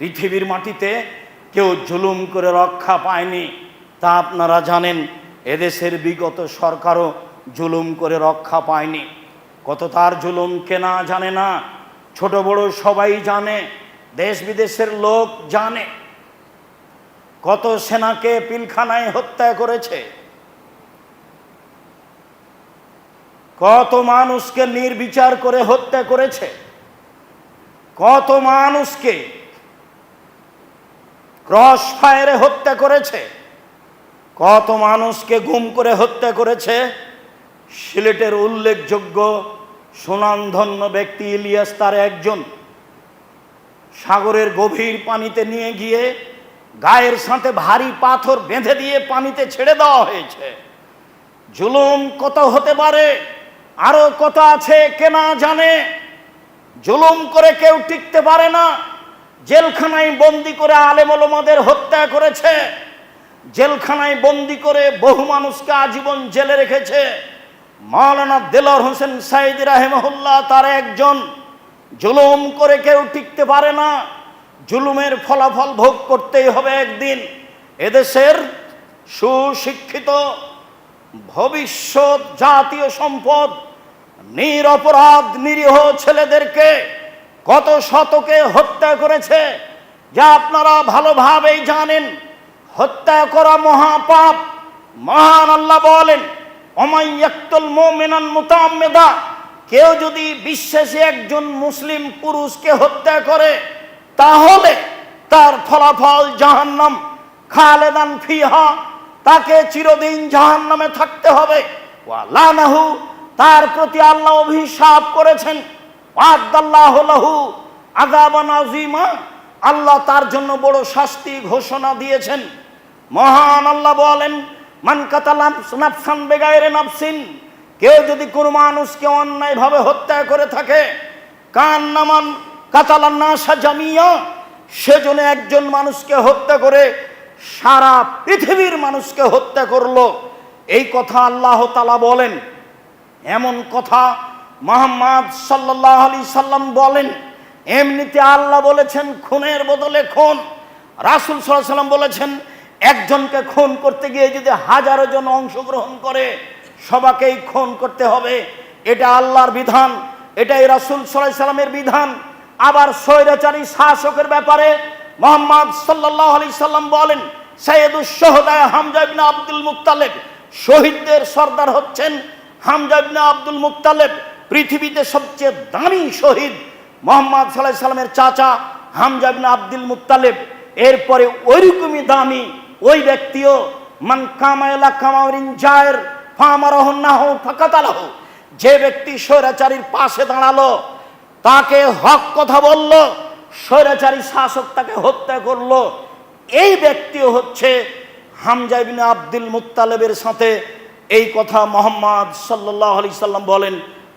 পৃথিবীর মাটিতে কেউ জুলুম করে রক্ষা পায়নি, তা আপনারা জানেন। এদেশের বিগত সরকারও জুলুম করে রক্ষা পায়নি। কত তার জুলুম কেনা জানে না, ছোট বড় সবাই জানে, দেশ বিদেশের লোক জানে। কত সেনাকে পিলখানায় হত্যা করেছে, কত মানুষকে নির্বিচার করে হত্যা করেছে, কত মানুষকে ক্রস ফায়ারে হত্যা করেছে, কত মানুষকে গুম করে হত্যা করেছে। সিলেটের উল্লেখযোগ্য সুনামধন্য ব্যক্তি ইলিয়াস তার একজন। সাগরের গভীর পানিতে নিয়ে গিয়ে গায়ের সাথে ভারী পাথর বেঁধে দিয়ে পানিতে ছেড়ে দেওয়া হয়েছে। জুলুম কত হতে পারে, আরো কত আছে কে না জানে। জুলুম করে কেউ টিকতে পারে না। জেলখানায় বন্দি করে আলেম ওলামাদের হত্যা করেছে, জেলখানায় বন্দি করে বহু মানুষকে আজীবন জেলে রেখেছে। মাওলানা দেলোয়ার হোসেন সাঈদী রাহিমাহুল্লাহ তার একজন। জুলুম করে কেউ টিকতে পারে না, জুলুমের ফলাফল ভোগ করতেই হবে একদিন। এদেশের সুশিক্ষিত ভবিষ্যৎ জাতীয় সম্পদ নিরপরাধ নিরীহ ছেলেদেরকে কত শতকে হত্যা করেছে, যা আপনারা ভালোভাবেই জানেন। হত্যা করা মহাপাপ। মহান আল্লাহ বলেন, ওমাই ইয়াকতুল মুমিনান মুতাআম্মিদা, কেউ যদি বিশ্বাসী একজন মুসলিম পুরুষকে হত্যা করে তাহলে তার ফলাফল জাহান্নাম, খালেদান ফিহা, তাকে চিরদিন জাহান্নামে থাকতে হবে। ওয়া লানাহু, তার প্রতি আল্লাহ অভিশাপ করেছেন। ওয়াদাল্লাহু লাহু আযাবান আযীমা, আল্লাহ তার জন্য বড় শাস্তি ঘোষণা দিয়েছেন। মহান আল্লাহ বলেন, মান কাতালা নাফসান বিগাইরি নাফসিন, কেউ যদি কোনো মানুষকে অন্যায়ভাবে হত্যা করে থাকে, কান্নামান কাতালান নাসা জামিয়া, সেজন্য একজন মানুষকে হত্যা করে সারা পৃথিবীর মানুষকে হত্যা করলো। এই কথা আল্লাহ তাআলা বলেন। এমন কথা মুহাম্মদ সাল্লাল্লাহু আলাইহি সাল্লাম বলেন। এমনিতে আল্লাহ বলেছেন খুনের বদলে খুন। রাসূল সাল্লাল্লাহু আলাইহি সাল্লাম বলেছেন একজনকে খুন করতে গিয়ে যদি হাজারো জন অংশগ্রহণ করে সবাইকেই খুন করতে হবে। এটা আল্লাহর বিধান, এটাই রাসূল সাল্লাল্লাহু আলাইহি সাল্লামের বিধান। আবার স্বৈরাচারী শাসকের ব্যাপারে মুহাম্মদ সাল্লাল্লাহু আলাইহি সাল্লাম বলেন, সাইয়্যিদুশ শুহাদা হামজা ইবনে আব্দুল মুত্তালিব, শহীদদের সর্দার হচ্ছেন হামজা ইবনে আব্দুল মুত্তালিব। পৃথিবীতে সবচেয়ে দামি শহীদ মুহাম্মদ সাল্লাল্লাহু আলাইহি সাল্লামের চাচা হামজা ইবনে আব্দুল মুত্তালিব। এরপরে ওইরকমই দামি ওই ব্যক্তিও মান কামায়লা কামাউরিন জায়ের ফামারাহুন্নাহু ফাকাতালাহু, যে ব্যক্তি স্বৈরাচারীর পাশে দাঁড়ালো, তাকে হক কথা বলল, স্বৈরাচারী শাসক তাকে হত্যা করলো, এই ব্যক্তিও হচ্ছে হামজা ইবনে আব্দুল মুত্তালিবের সাথে। এই কথা মুহাম্মদ সাল্লাল্লাহু আলাইহি সাল্লাম বলেন,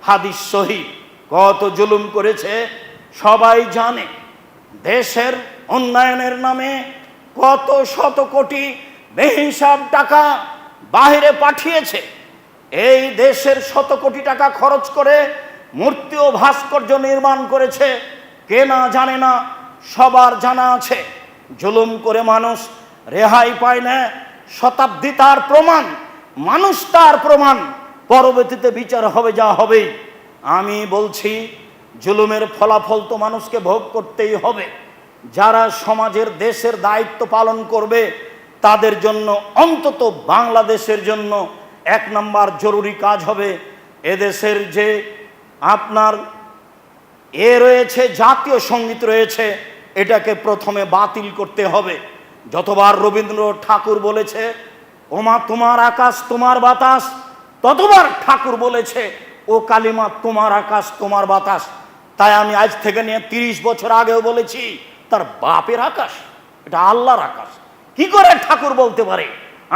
হাদিস সহিহ। কত জুলুম করেছে সবাই জানে। দেশের উন্নয়নের নামে কত শত কোটি বেহিসাব টাকা বাহিরে পাঠিয়েছে। এই দেশের শত কোটি টাকা খরচ করে মূর্তি ও ভাস্কর্য নির্মাণ করেছে, কে না জানে না, সবার জানা আছে। জুলুম করে মানুষ রেহাই পায় না। শতাব্দী তার প্রমাণ, মানুষ তার প্রমাণ। পরবর্তীতে বিচার হবে, যা হবেই। আমি বলছি জুলুমের ফলাফল তো মানুষকে ভোগ করতেই হবে। যারা সমাজের দেশের দায়িত্ব পালন করবে তাদের জন্য, অন্তত বাংলাদেশের জন্য 1 নম্বর জরুরি কাজ হবে এদেশের যে আপনার রয়েছে, জাতীয় সঙ্গীত রয়েছে, এটাকে প্রথমে বাতিল করতে হবে। যতবার রবীন্দ্রনাথ ঠাকুর বলেছে ওমা তোমার আকাশ তোমার বাতাস, ততবার ঠাকুর বলেছে ও কালিমা তোমার আকাশ তোমার বাতাস। তাই আমি আজ থেকে নিয়ে 30 বছর আগেও বলেছি তার বাপের আকাশ, এটা আল্লাহর আকাশ। কি করে ঠাকুর বলতে পারে?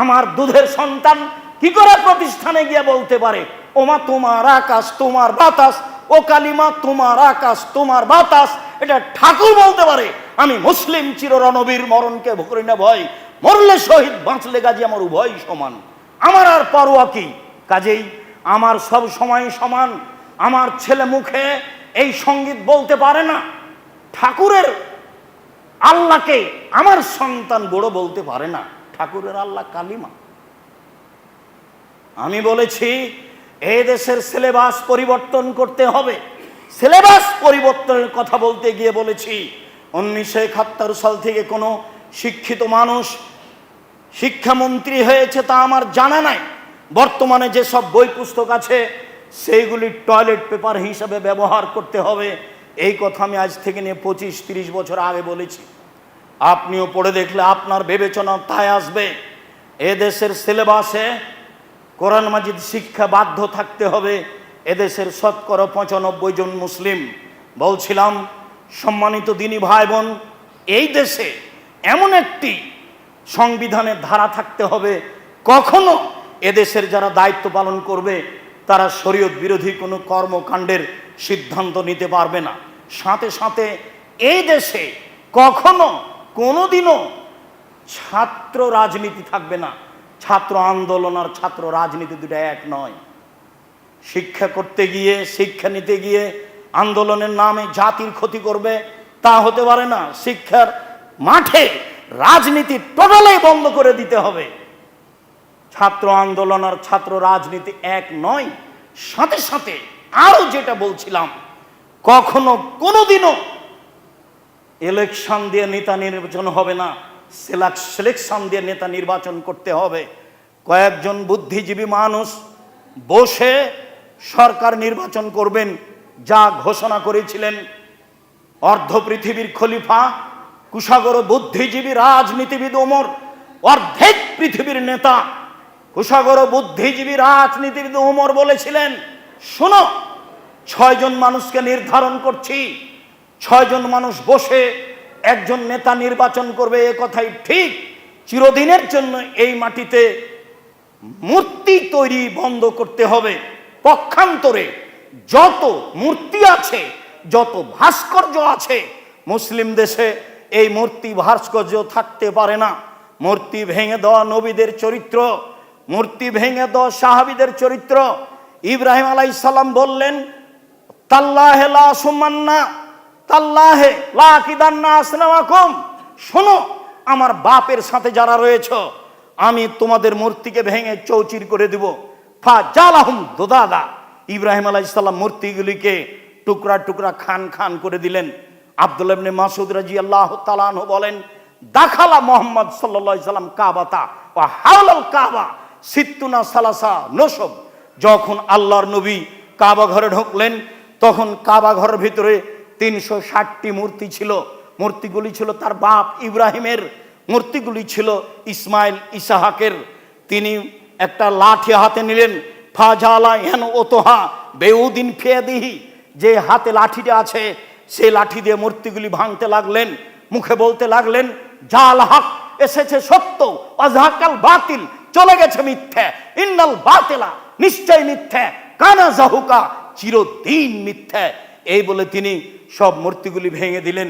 আমার দুধের সন্তান কি করে প্রতিষ্ঠানে গিয়ে বলতে পারে ওমা তোমার আকাশ তোমার বাতাস, ও কালিমা তোমার আকাশ তোমার বাতাস? এটা ঠাকুর বলতে পারে। আমি মুসলিম চিররণবীর, মরণকে করি না ভয়, মরলে শহীদ বাঁচলে গাজী, আমার উভয় সমান। আমার আর পরোয়া কি? কাজেই আমার সব সময় সমান। আমার ছেলে মুখে এই সঙ্গীত বলতে পারে না, ঠাকুরের আল্লাহকে আমার সন্তান বড় বলতে পারে না। ঠাকুরের আল্লাহ কালিমা। আমি বলেছি এই দেশের সিলেবাস পরিবর্তন করতে হবে। সিলেবাস পরিবর্তনের কথা বলতে গিয়ে বলেছি 1971 সাল থেকে কোনো শিক্ষিত মানুষ শিক্ষামন্ত্রী হয়েছে তা আমার জানা নাই। বর্তমানে যেসব বই পুস্তক আছে সেইগুলি টয়লেট পেপার হিসাবে ব্যবহার করতে হবে, এই কথা আমি আজ থেকে নিয়ে 25-30 বছর আগে বলেছি। আপনিও পড়ে দেখলে আপনার বিবেচনা তাই আসবে। এদেশের সিলেবাসে কোরআন মাজিদ শিক্ষা বাধ্য থাকতে হবে। এদেশের 95% জন মুসলিম। বলছিলাম সম্মানিত দিনী ভাই বোন, এই দেশে এমন একটি সংবিধানের ধারা থাকতে হবে, কখনো এদেশের যারা দায়িত্ব পালন করবে তারা শরীয়ত বিরোধী কোনো কর্মকাণ্ডের সিদ্ধান্ত নিতে পারবে না। সাথে সাথে এই দেশে কখনো কোনোদিনও ছাত্র রাজনীতি থাকবে না। ছাত্র আন্দোলন আর ছাত্র রাজনীতি দুটো এক নয়। শিক্ষা করতে গিয়ে, শিক্ষা নিতে গিয়ে আন্দোলনের নামে জাতির ক্ষতি করবে তা হতে পারে না। শিক্ষার মাঠে রাজনীতি টোটালি বন্ধ করে দিতে হবে। ছাত্র আন্দোলন আর ছাত্র রাজনীতি এক নয়। সাথে সাথে আরো যেটা বলছিলাম, কখনো কোনোদিনও ইলেকশন দিয়ে নেতা নির্বাচন হবে না, সিলেকশন দিয়ে নেতা নির্বাচন করতে হবে। কয়েকজন বুদ্ধিজীবী মানুষ বসে সরকার নির্বাচন করবেন যা ঘোষণা করেছিলেন অর্ধ পৃথিবীর খলিফা কুশাগর বুদ্ধিজীবী রাজনীতিবিদ ওমর, অর্ধেক পৃথিবীর নেতা কুশাগর বুদ্ধিজীবী রাজনীতিবিদ ওমর বলেছিলেন, শোনো 6 জন মানুষকে নির্ধারণ করছি, 6 জন মানুষ বসে একজন নেতা নির্বাচন করবে। এ কথাই ঠিক। চিরদিনের জন্য এই মাটিতে মূর্তি তৈরি বন্ধ করতে হবে। পক্ষান্তরে যত মূর্তি আছে, যত ভাস্কর্য আছে, মুসলিম দেশে এই মূর্তি ভাস্কর্য থাকতে পারে না। মূর্তি ভেঙে দেওয়া নবীদের চরিত্র, মূর্তি ভেঙে দেওয়া সাহাবীদের চরিত্র। ইব্রাহিম আলাইহিস সালাম বললেন, তাল্লাহে লা সুমান্না তাল্লাহে লা কিদান্না আসনামাকুম, শোনো আমার বাপের সাথে যারা রয়েছে আমি তোমাদের মূর্তিকে ভেঙে চৌচির করে দেব। ফা জালাহুম দুদাদা, ইব্রাহিম আলাইহিস সালাম মূর্তিগুলিকে টুকরা টুকরা খান খান করে দিলেন। আব্দুল্লাহ ইবনে মাসউদ রাদিয়াল্লাহু তাআলা আনহু বলেন, দাখালা মুহাম্মদ সাল্লাল্লাহু আলাইহি সাল্লাম কাবাতা ওয়া হাওলাল কাবা সিত্তুনা সালাসা নসব। যখন আল্লাহর নবী কাবা ঘরে ঢুকলেন তখন কাবা ঘরের ভিতরে 360টি মূর্তি ছিল। মূর্তিগুলি ছিল তার বাপ ইব্রাহিমের, মূর্তিগুলি ছিল ইসমাইল ইসাহাকের। তিনি একটা লাঠি হাতে নিলেন, ফাজালা এন ওতোহা বেউদিন ফিয়াদিহি, যে হাতে লাঠিটা আছে সেই লাঠি দিয়ে মূর্তিগুলি ভাঙতে লাগলেন। মুখে বলতে লাগলেন, জাল হক, এসেছে সত্য, আজহাকাল বাতিল, চলে গেছে মিথ্যা, ইন্নাল বাতিলা, নিশ্চয় মিথ্যা, কানা জাহুকা, চিরদিন মিথ্যা। এই বলে তিনি সব মূর্তিগুলি ভেঙে দিলেন।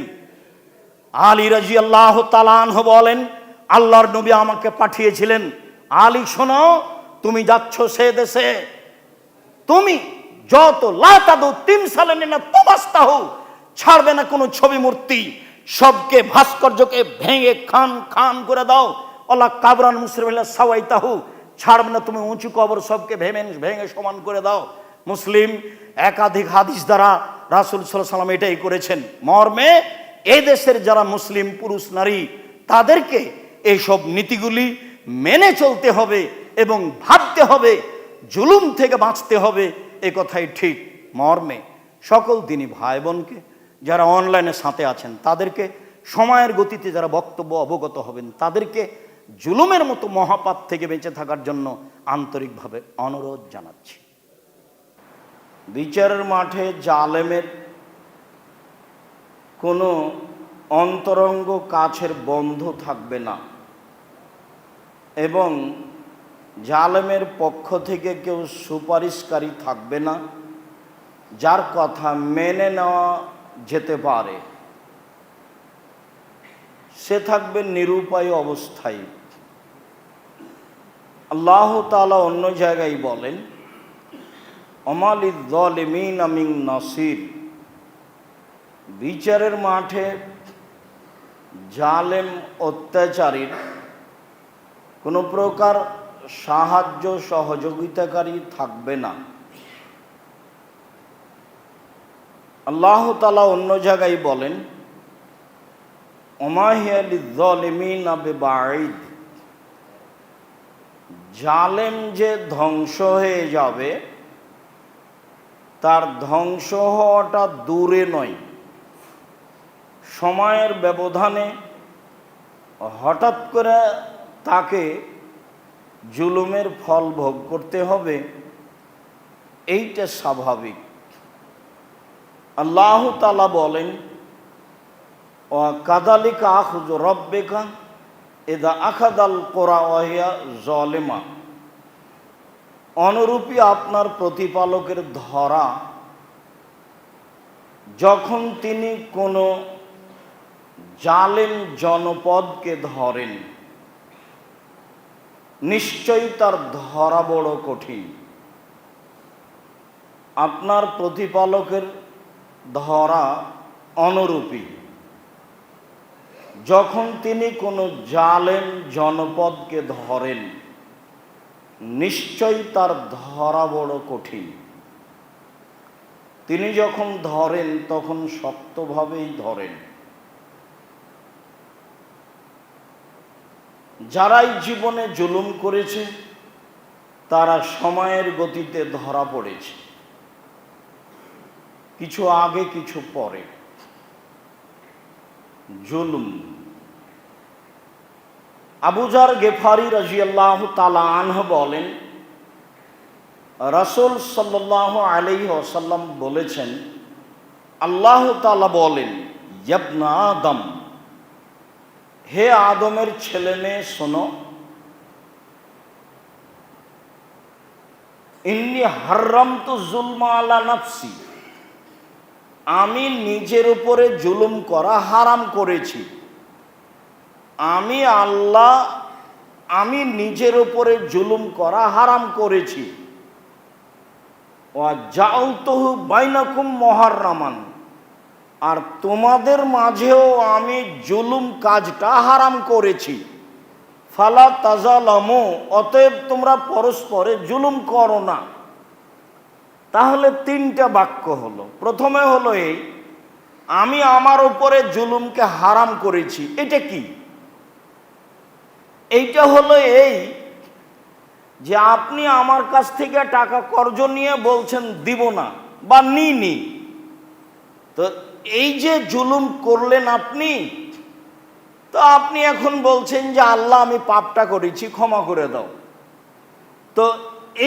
আলী রাদিয়াল্লাহু তাআলা আনহু বলেন, আল্লাহর নবী আমাকে পাঠিয়েছিলেন, আলী শোনো, তুমি যাচ্ছ সে দেশে, তুমি যত লাতাদু তিমসালানিনা তামাস্তাহু, ছাড়বে না কোনো ছবি মূর্তি, সবকে ভাস্কর্যকে ভেঙে খান খান করে দাও। ওলা কাবরান মুসরিমিল্লা সাওয়াইতাহু, ছাড়বে না তুমি উঁচু কবর সবকে ভেঙে সমান করে দাও। মুসলিম একাধিক হাদিস দ্বারা রাসূল সাল্লাল্লাহু আলাইহি সাল্লাম এটাই করেছেন। মর্মে এই দেশের যারা মুসলিম পুরুষ নারী তাদেরকে এইসব নীতিগুলি মেনে চলতে হবে এবং ভাবতে হবে, জুলুম থেকে বাঁচতে হবে। এ কথাই ঠিক। মর্মে সকল দিনী ভাই বোনকে যারা অনলাইনে সাথে আছেন তাদেরকে, সময়ের গতিতে যারা বক্তব্য অবগত হবেন তাদেরকে জুলুমের মতো মহাপাপ থেকে বেঁচে থাকার জন্য আন্তরিকভাবে অনুরোধ জানাচ্ছি। বিচারের মাঠে জালেমের কোনো অন্তরঙ্গ কাছের বন্ধু থাকবে না এবং জালেমের পক্ষ থেকে কেউ সুপারিশকারী থাকবে না যার কথা মেনে নেওয়া যেতে পারে। সে থাকবে নিরুপায় অবস্থায়। আল্লাহ তাআলা অন্য জায়গায় বলেন, অমালিদ যালিমিনা মিন নাসির, বিচারের মাঠে জালেম অত্যাচারীর কোনো প্রকার সাহায্য সহযোগিতাকারী থাকবে না। আল্লাহ তাআলা অন্য জায়গায় বলেন, ওমা হিয়া লিয-যালিমিনা বিবাঈদ, জালেম যে ধ্বংস হয়ে যাবে তার ধ্বংস হওয়াটা দূরে নয়, সময়ের ব্যবধানে হঠাৎ করে তাকে জুলুমের ফল ভোগ করতে হবে, এইটা স্বাভাবিক। আল্লাহ তাআলা বলেন, ওয়া কাযালিকা আখযু রাব্বিকা ইযা আখাযাল কুরা ওয়া হিয়া যালিমা, অনুরূপী আপনার প্রতিপালকের ধরা যখন তিনি কোনো জালেম জনপদকে ধরেন, নিশ্চয়ই তার ধরা বড় কঠিন। আপনার প্রতিপালকের ধরা অনুরূপী, যখন তিনি কোনো জালেম জনপদকে ধরেন নিশ্চয়ই তার ধরা বড় কঠিন। তিনি যখন ধরেন তখন শক্তভাবেই ধরেন। যারাই জীবনে জুলুম করেছে তারা সময়ের গতিতে ধরা পড়েছে, কিছু আগে কিছু পরে। জুলুম। আবু যার গেফারি রাদিয়াল্লাহু তাআলা আনহু বলেন, রাসূল সাল্লাল্লাহু আলাইহি ওয়াসাল্লাম বলেছেন, আল্লাহ তাআলা বলেন, ইবনা আদম, হে আদমের ছেলে মেয়ে শোনো, ইন্নী হাররামতু যুলমা আলা নাফসি, আমি নিজের উপরে জুলুম করা হারাম করেছি। আমি আল্লাহ, আমি নিজের উপরে জুলুম করা হারাম করেছি। ওয়া জাআলতুহু বাইনাকুম মুহাররামান, আর তোমাদের মাঝেও আমি জুলুম কাজটা হারাম করেছি। ফালা তাজালামু, অতএব তোমরা পরস্পরে জুলুম করো না। তাহলে তিনটা বাক্য হলো। প্রথমে হলো এই, আমি আমার উপরে জুলুমকে হারাম করেছি। এটা কি? এইটা হলো এই যে আপনি আমার কাছ থেকে টাকা কর্জ নিয়ে বলছেন দিব না বা নিইনি, তো এই যে জুলুম করলেন আপনি, তো আপনি এখন বলছেন যে আল্লাহ আমি পাপটা করেছি, ক্ষমা করে দাও। তো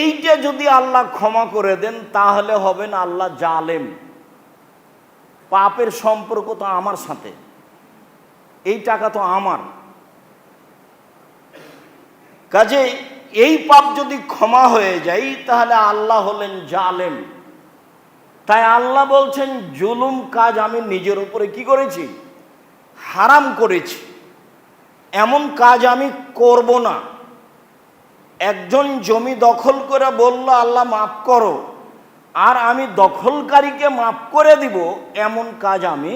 এইটা যদি আল্লাহ ক্ষমা করে দেন তাহলে হবেন আল্লাহ জালেম। পাপের সম্পর্ক তো আমার সাথে, এই টাকা তো আমার। কাজে এই পাপ যদি ক্ষমা হয়ে যায় তাহলে আল্লাহ হলেন জালেম। তাই আল্লাহ বলছেন জুলুম কাজ আমি নিজের উপরে কি করেছি? হারাম করেছি। এমন কাজ আমি করব না। একজন জমি দখল করে বলল আল্লাহ মাফ করো, আর আমি দখলকারীকে মাফ করে দিব, এমন কাজ আমি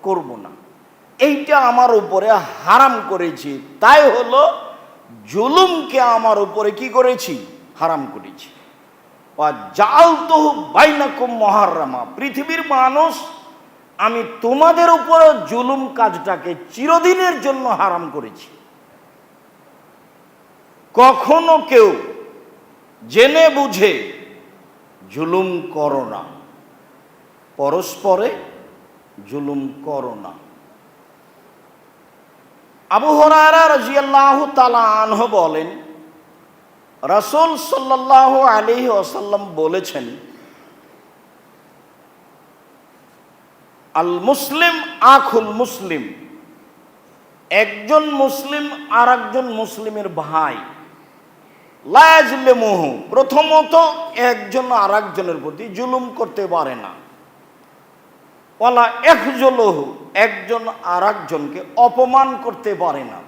করব না। এইটা আমার উপরে হারাম করেছি। তাই হলো জুলুমকে আমার উপরে কি করেছি? হারাম করেছি। ওয়া জাআলতুহু বাইনাকুম মুহাররামা, পৃথিবীর মানুষ আমি তোমাদের উপরে জুলুম কাজটাকে চিরদিনের জন্য হারাম করেছি। কখনো কেউ জেনে বুঝে জুলুম করো না, পরস্পরে জুলুম করো না। আবু হুরায়রা রাদিয়াল্লাহু তাআলা আনহু বলেন, রাসূল সাল্লাল্লাহু আলাইহি ওয়াসাল্লাম বলেছেন, আল মুসলিম আখুল মুসলিম, একজন মুসলিম আর একজন মুসলিমের ভাই। লা ইয়াজলিমুহু, প্রথমত একজন আর একজনের প্রতি জুলুম করতে পারে না। ওয়ালা ইয়াখজুলুহু, একজন আর একজনকে অপমান করতে পারে না।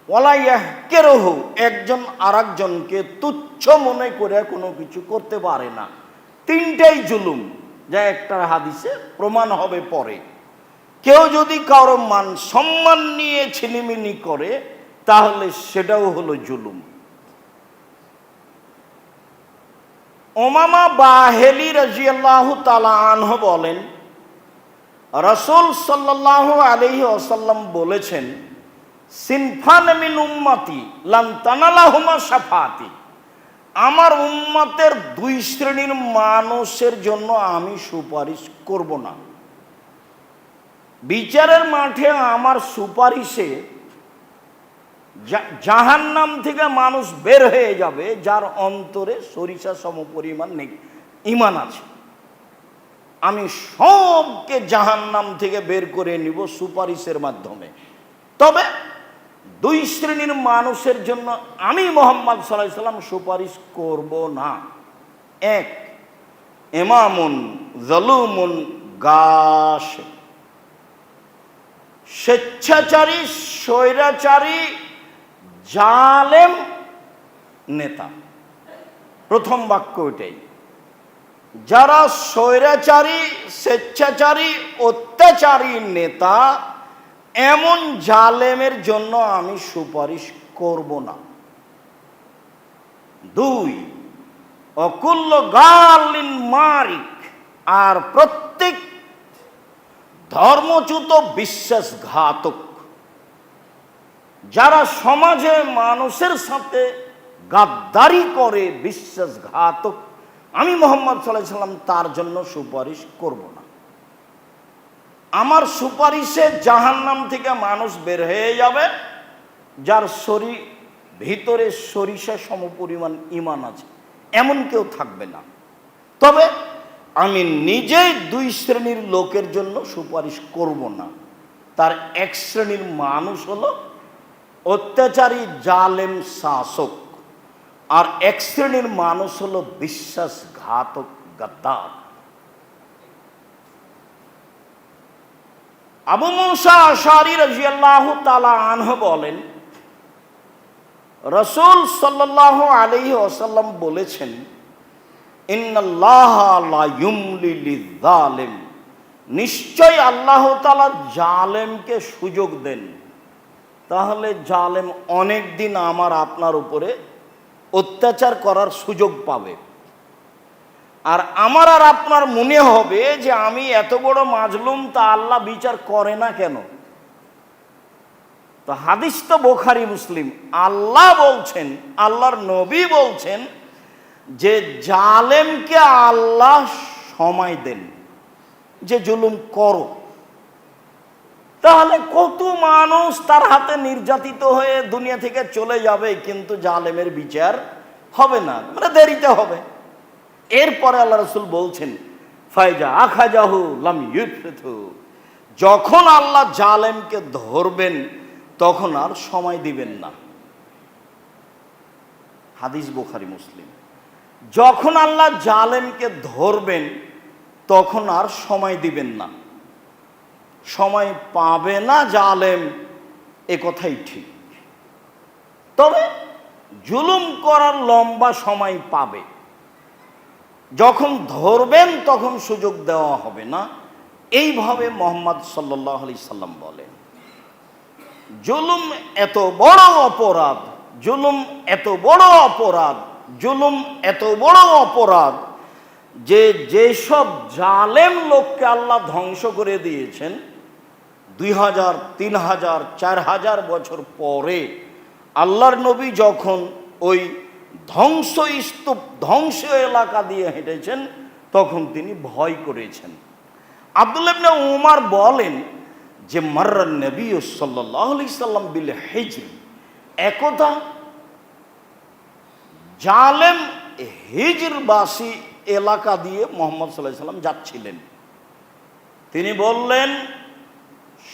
ওয়ালা ইয়াহকিরুহু, একজন আর একজনকে তুচ্ছ মনে করে কোনো কিছু করতে পারে না। তিনটাই জুলুম, যা একটা হাদিসে প্রমাণ হবে পরে। কেউ যদি কারো মান সম্মান নিয়ে ছিনিমিনি করে তাহলে সেটাও হলো জুলুম। উমামা বাহেলি রাদিয়াল্লাহু তাআলা আনহু বলেন, রাসূল সাল্লাল্লাহু আলাইহি ওয়াসাল্লাম বলেছেন, সিনফান মিন উম্মতি লান তানালাহুমা শাফাআতি, আমার উম্মতের দুই শ্রেণীর মানুষের জন্য আমি সুপারিশ করব না। বিচারের মাঠে আমার সুপারিশে জাহান্নাম থেকে মানুষ বের হয়ে যাবে যার অন্তরে সরিষা সমপরিমাণ নেই ঈমান আছে। আমি সবকে জাহান্নাম থেকে বের করে নিব সুপারিশের মাধ্যমে। তবে দুই শ্রেণীর মানুষের জন্য আমি মুহাম্মদ সাল্লাল্লাহু আলাইহি সাল্লাম সুপারিশ করব না। এক, ইমামুন যালুমুন গাশ, স্বেচ্ছাচারী স্বৈরাচারী জালেম নেতা। প্রথম বাক্য এটাই, যারা স্বৈরাচারী স্বেচ্ছাচারী অত্যাচারী নেতা এমন জালেমের জন্য আমি সুপারিশ করব না। দুই, অকুল্ল গালিন মারিক, আর প্রত্যেক ধর্মচ্যুত বিশ্বাসঘাতক, যারা সমাজে মানুষের সাথে গাদ্দারি করে বিশ্বাসঘাতক, আমি মুহাম্মদ সাল্লাল্লাহু আলাইহি সাল্লাম তার জন্য সুপারিশ করব না। আমার সুপারিশে জাহান্নাম থেকে মানুষ বের হয়ে যাবে যার ভিতরে সরিষা সমপরিমাণ ঈমান আছে, এমন কেউ থাকবে না। তবে আমি নিজেই দুই শ্রেণীর লোকের জন্য সুপারিশ করব না। তার এক শ্রেণীর মানুষ হলো অত্যাচারী জালেম শাসক, আর এক শ্রেণীর মানুষ হলো বিশ্বাসঘাতক গাদ্দার। আবু মুসা আশআরী রাদিয়াল্লাহু তাআলা আনহু বলেন, রাসূল সাল্লাল্লাহু আলাইহি ওয়াসাল্লাম বলেছেন, ইন্নাল্লাহা লা ইউমলি লিয-যালিম, নিশ্চয় আল্লাহ তাআলা জালেমকে সুযোগ দেন। তাহলে জালেম অনেক দিন আমার আপনার উপরে অত্যাচার করার সুযোগ পাবে, আর আমার আর আপনার মনে হবে যে আমি এত বড় মাজলুম, তা আল্লাহ বিচার করে না কেন? তো হাদিস তো বুখারী মুসলিম। আল্লাহ বলছেন, আল্লাহর নবী বলছেন যে জালেমকে আল্লাহ সময় দেন যে জুলুম করো। তাহলে কত মানুষ তার হাতে নির্যাতিত হয়ে দুনিয়া থেকে চলে যাবে, কিন্তু জালেমের বিচার হবে না, মানে দেরিতে হবে। এরপরে আল্লাহ রাসূল বলছেন, ফাইজা আখাজাহু লাম ইউফরিতু, যখন আল্লাহ জালেমকে ধরবেন তখন আর সময় দিবেন না। হাদিস বুখারী মুসলিম। যখন আল্লাহ জালেমকে ধরবেন তখন আর সময় দিবেন না, সময় পাবে না জালেম, এ কথাই ঠিক। তবে জুলুম করার লম্বা সময় পাবে, যখন ধরবেন তখন সুযোগ দেওয়া হবে না। এইভাবে মুহাম্মদ সাল্লাল্লাহু আলাইহি সাল্লাম বলেন, জুলুম এত বড় অপরাধ, জুলুম এত বড় অপরাধ, জুলুম এত বড় অপরাধ যে যেসব জালেম লোককে আল্লাহ ধ্বংস করে দিয়েছেন 2000, 3000, 4000 বছর পরে আল্লাহর নবী যখন ওই ধ্বংসস্তূপ ধ্বংস এলাকা দিয়ে হেঁটেছেন তখন তিনি ভয় করেছেন। আব্দুল্লাহ ইবনে উমর বলেন যে মাররান নবী সাল্লাল্লাহু আলাইহি সাল্লাম বিল হিজর, একদা জালেম হিজরবাসী এলাকা দিয়ে মুহাম্মদ সাল্লাল্লাহু আলাইহি সাল্লাম যাচ্ছিলেন। তিনি বললেন,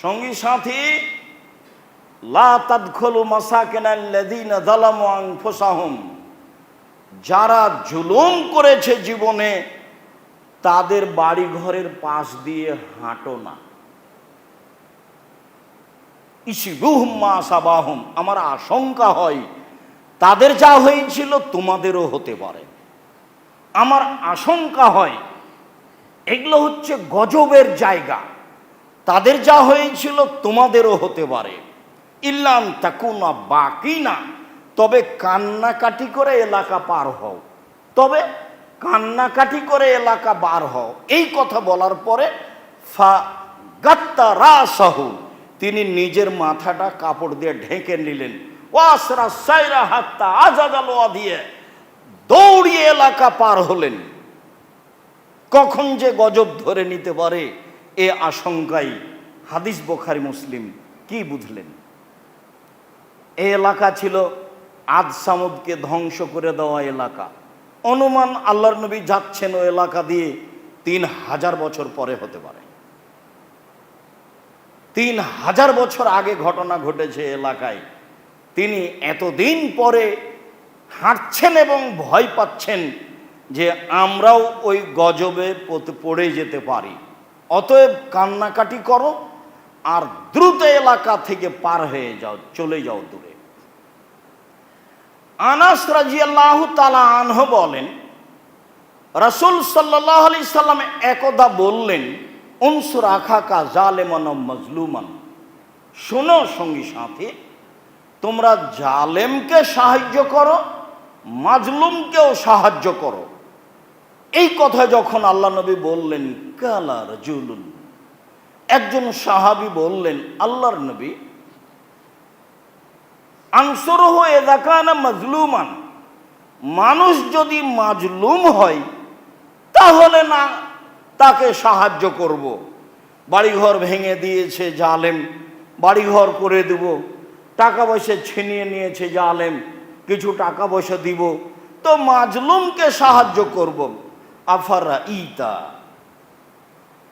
সঙ্গী সাথী, লা তাদখুলু মাসাকিনাল্লাযীনা যালামু আনফুসাহুম, যারা জুলুম করেছে জীবনে তাদের বাড়ি ঘরের পাশ দিয়ে হাঁটো না। ইসিবুহুম মা সাবাহুম, আমার আশঙ্কা হয় তাদের যা হয়েছিল তোমাদেরও হতে পারে। আমার আশঙ্কা হয় এগুলো হচ্ছে গজবের জায়গা, তাদের যা হয়েছিল তোমাদেরও হতে পারে। ইল্লাম তাকুনা বাকি না, তবে কান্নাকাটি করে এলাকা পার হও, তবে কান্নাকাটি করে এলাকা বার হও। এই কথা বলার পরে ফা গাত্তা রাসাহু, তিনি নিজের মাথাটা কাপড় দিয়ে ঢেকে নিলেন। ওয়াসরা সাইরা হাত্তা আজাদালোয়া দিয়ে দৌড়িয়ে এলাকা পার হলেন। কখন যে গজব ধরে নিতে পারে এ আশঙ্কায় হাদিস বুখারী মুসলিম কি বুঝলেন? এই এলাকা ছিল আদ সামুদকে ধ্বংস করে দেওয়া এলাকা। অনুমান আল্লাহর নবী যাচ্ছেন ও এলাকা দিয়ে 3000 বছর পরে হতে পারে। 3000 বছর আগে ঘটনা ঘটেছে এলাকায়। তিনি এতদিন পরে হাঁটছেন এবং ভয় পাচ্ছেন যে আমরাও ওই গজবে পড়ে যেতে পারি। অতএব কান্নাকাটি করো আর দ্রুত এলাকা থেকে পার হয়ে যাও, চলে যাও দূরে। আনাস রাদিয়াল্লাহু তাআলা আনহু বলেন, রাসূল সাল্লাল্লাহু আলাইহি সাল্লাম একদা বললেন, উনসুর আখাকা জালেমান ওয়া মাজলুমান, শোনো সঙ্গী সাথী, তোমরা জালেমকে সাহায্য করো, মাজলুমকেও সাহায্য করো। এই কথা যখন আল্লাহ নবী বললেন, কালা রাজুলুন, একজন সাহাবী বললেন, আল্লাহর নবী, আনসুরহু ইযা কানা মাজলুমান, মানুষ যদি মাজলুম হয় তাহলে না তাকে সাহায্য করব। বাড়িঘর ভেঙে দিয়েছে জালেম, বাড়িঘর করে দেব। টাকা পয়সা ছিনিয়ে নিয়েছে জালেম, কিছু টাকা পয়সা দিব, তো মাজলুমকে সাহায্য করব। আফারা ইতা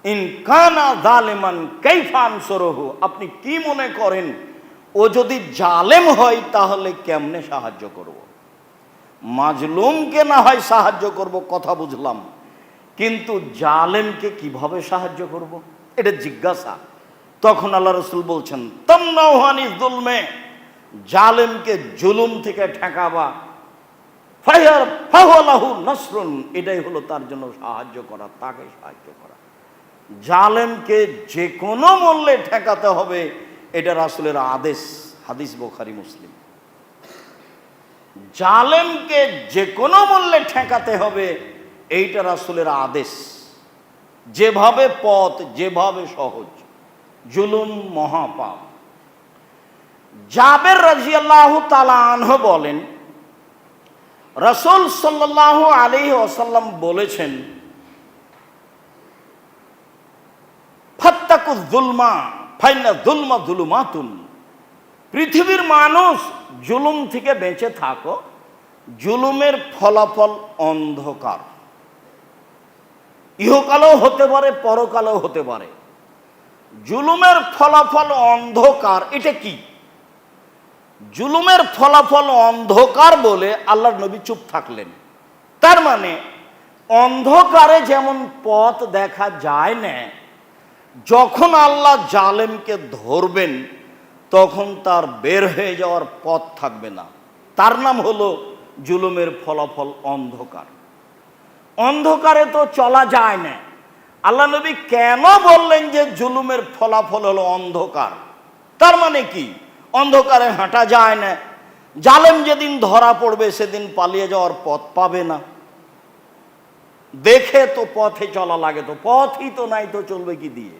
ইন কানা জালেমান কাইফা আনসুরহু, আপনি কি মনে করেন ও যদি জালেম হয় তাহলে কেমনে সাহায্য করব? মাজলুমকে না হয় সাহায্য করব, কথা বুঝলাম, কিন্তু জালেমকে কিভাবে সাহায্য করব? এটা জিজ্ঞাসা। তখন আল্লাহ রাসূল বলছেন, তামনাউ আনিজ যুলমে, জালেমকে জুলুম থেকে ঠেকাবা, ফায়ার ফাওয়ালাহু নাসরুন, এটাই হলো তার জন্য সাহায্য করা, তাকে সাহায্য করা। জালেমকে যে কোনো মূল্যে ঠেকাতে হবে, এটা রাসূলের আদেশ। হাদিস বুখারী মুসলিম। জালেমকে যে কোনো মূল্যে ঠেকাতে হবে, এইটা রাসূলের আদেশ। যেভাবে পথ, যেভাবে সহজ। জুলুম মহাপাপ। জাবের রাদিয়াল্লাহু তাআলা আনহু বলেন, রাসূল সাল্লাল্লাহু আলাইহি ওয়াসাল্লাম বলেছেন, ফাত্তাকুয যুলমা ফাইন্না যুলমা যুলুমাতুন, পৃথিবীর মানুষ জুলুম থেকে বেঁচে থাকো, জুলুমের ফলাফল অন্ধকার। ইহকালেও হতে পারে, পরকালেও হতে পারে। জুলুমের ফলাফল অন্ধকার, এটা কি? জুলুমের ফলাফল অন্ধকার বলে আল্লাহর নবী চুপ থাকলেন। তার মানে অন্ধকারে যেমন পথ দেখা যায় না, যখন আল্লাহ জালেমকে ধরবেন তখন তার বের হয়ে যাওয়ার পথ থাকবে না। তার নাম হলো জুলুমের ফলাফল অন্ধকার। অন্ধকারে তো চলা যায় না। আল্লাহ নবী কেন বললেন যে জুলুমের ফলাফল হলো অন্ধকার? তার মানে কি? অন্ধকারে হাঁটা যায় না। জালেম যেদিন ধরা পড়বে সেদিন পালিয়ে যাওয়ার পথ পাবে না। দেখে তো পথে চলা লাগে, তো পথই তো নাই, তো চলবে কি দিয়ে?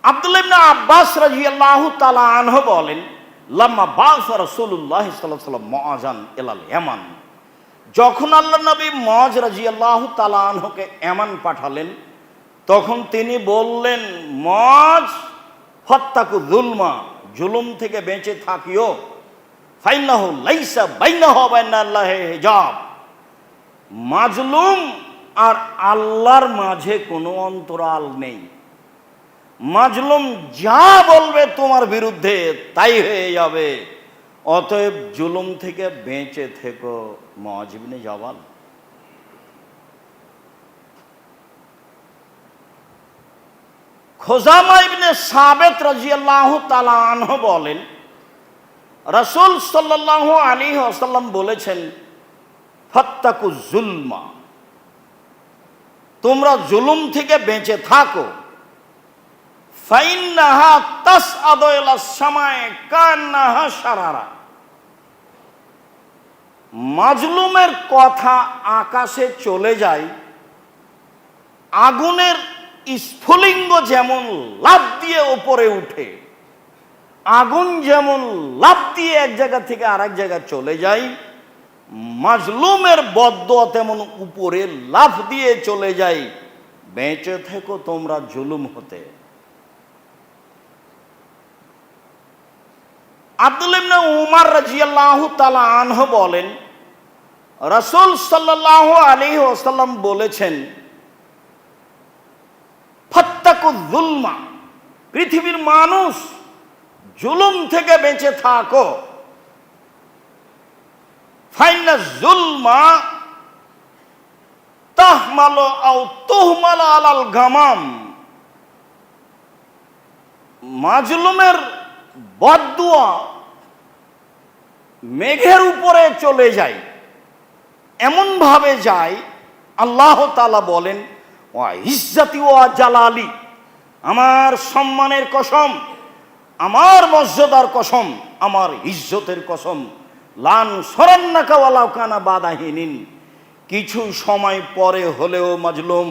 আব্দুল্লাহ ইবনে আব্বাস রাদিয়াল্লাহু তাআলা আনহু বলেন, লাম্মা বা'সা রাসূলুল্লাহ সাল্লাল্লাহু আলাইহি ওয়াসাল্লাম মুআযান ইলাল ইয়ামান, যখন আল্লাহর নবী মুআয রাদিয়াল্লাহু তাআলা আনহুকে ইয়ামান পাঠালেন, তখন তিনি বললেন, মুআয, ফাত্তাকু যুলমা, জুলুম থেকে বেঁচে থাকিও, ফাইন্নাহু লাইসা বাইনাহু ওয়া বাইনাল্লাহি হিজাব, মাজলুম আর আল্লাহর মাঝে কোনো অন্তরাল নেই। মাজলুম যা বলবে তোমার বিরুদ্ধে তাই হয়ে যাবে। অতএব জুলুম থেকে বেঁচে থেকো। মুআয ইবনে জাবাল। খুজামা ইবনে সাবিত রাদিয়াল্লাহু তাআলা আনহু বলেন, রাসূল সাল্লাল্লাহু আলাইহি ওয়াসাল্লাম বলেছেন, ফাত্তাকু যুলমা, তোমরা জুলুম থেকে বেঁচে থাকো। ফাইন্নাহা তাসআদু ইলাস সামাই কান্নাহা শারারা। মাজলুমের কথা আকাশে চলে যায়, আগুনের স্ফুলিঙ্গ যেমন লাফ দিয়ে উপরে উঠে, আগুন যেমন লাফ দিয়ে এক জায়গা থেকে আরেক জায়গায় চলে যায়, মাজলুমের বদদোয়া তেমন উপরে লাফ দিয়ে চলে যায়। বেঁচে থেকো তোমরা জুলুম হতে। আব্দুল্লাহ ইবনে উমর রাদিয়াল্লাহু তাআলা আনহু বলেন, রাসূল সাল্লাল্লাহু আলাইহি ওয়াসাল্লাম বলেছেন, ফাত্তাকুয যুলমা, পৃথিবীর মানুষ জুলুম থেকে বেঁচে থাকো। ফাইন্না যুলমা তাহমালু আও তুহমালু আলাল গামাম। মাজলুমের বদদুয়া মেঘের উপরে চলে যায়, এমন ভাবে যায়, আল্লাহ তাআলা বলেন, ওয়া ইজ্জতি ওয়া জালালি, আমার সম্মানের কসম, আমার মর্যাদার কসম, আমার ইজ্জতের কসম, লান সরান্নাকা ওয়ালাউ কানা বাদাহিনিন, কিছু সময় পরে হলেও মাজলুম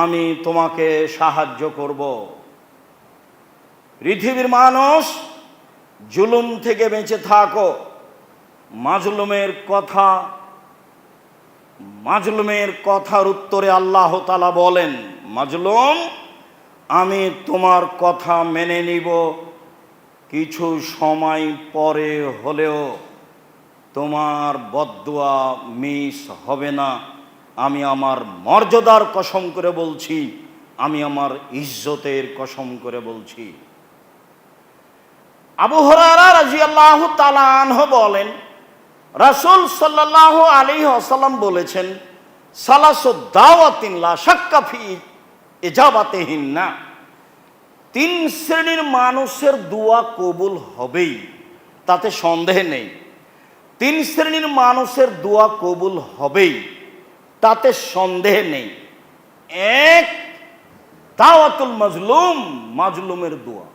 আমি তোমাকে সাহায্য করব। পৃথিবীর মানুষ জুলুম থেকে বেঁচে থাকো। মাজলুমের কথার উত্তরে আল্লাহ তাআলা বলেন, মাজলুম আমি তোমার কথা মেনে নিব, কিছু সময় পরে হলেও তোমার বদদুয়া মিস হবে না। আমি আমার মর্যাদার কসম করে বলছি, আমি আমার ইজ্জতের কসম করে বলছি। আবু হুরায়রা রাদিয়াল্লাহু তাআলা আনহু বলেন, রাসূল সাল্লাল্লাহু আলাইহি ওয়াসাল্লাম বলেছেন, সালাসু দাওয়াতিন লা শাক্কা ফি ইজাবাতিহিন্না, তিন শ্রেণীর মানুষের দোয়া কবুল হবেই, তাতে সন্দেহ নেই। তিন শ্রেণীর মানুষের দোয়া কবুল হবেই, তাতে সন্দেহ নেই। এক, দাওয়াতুল মাজলুম, মাজলুমের দোয়া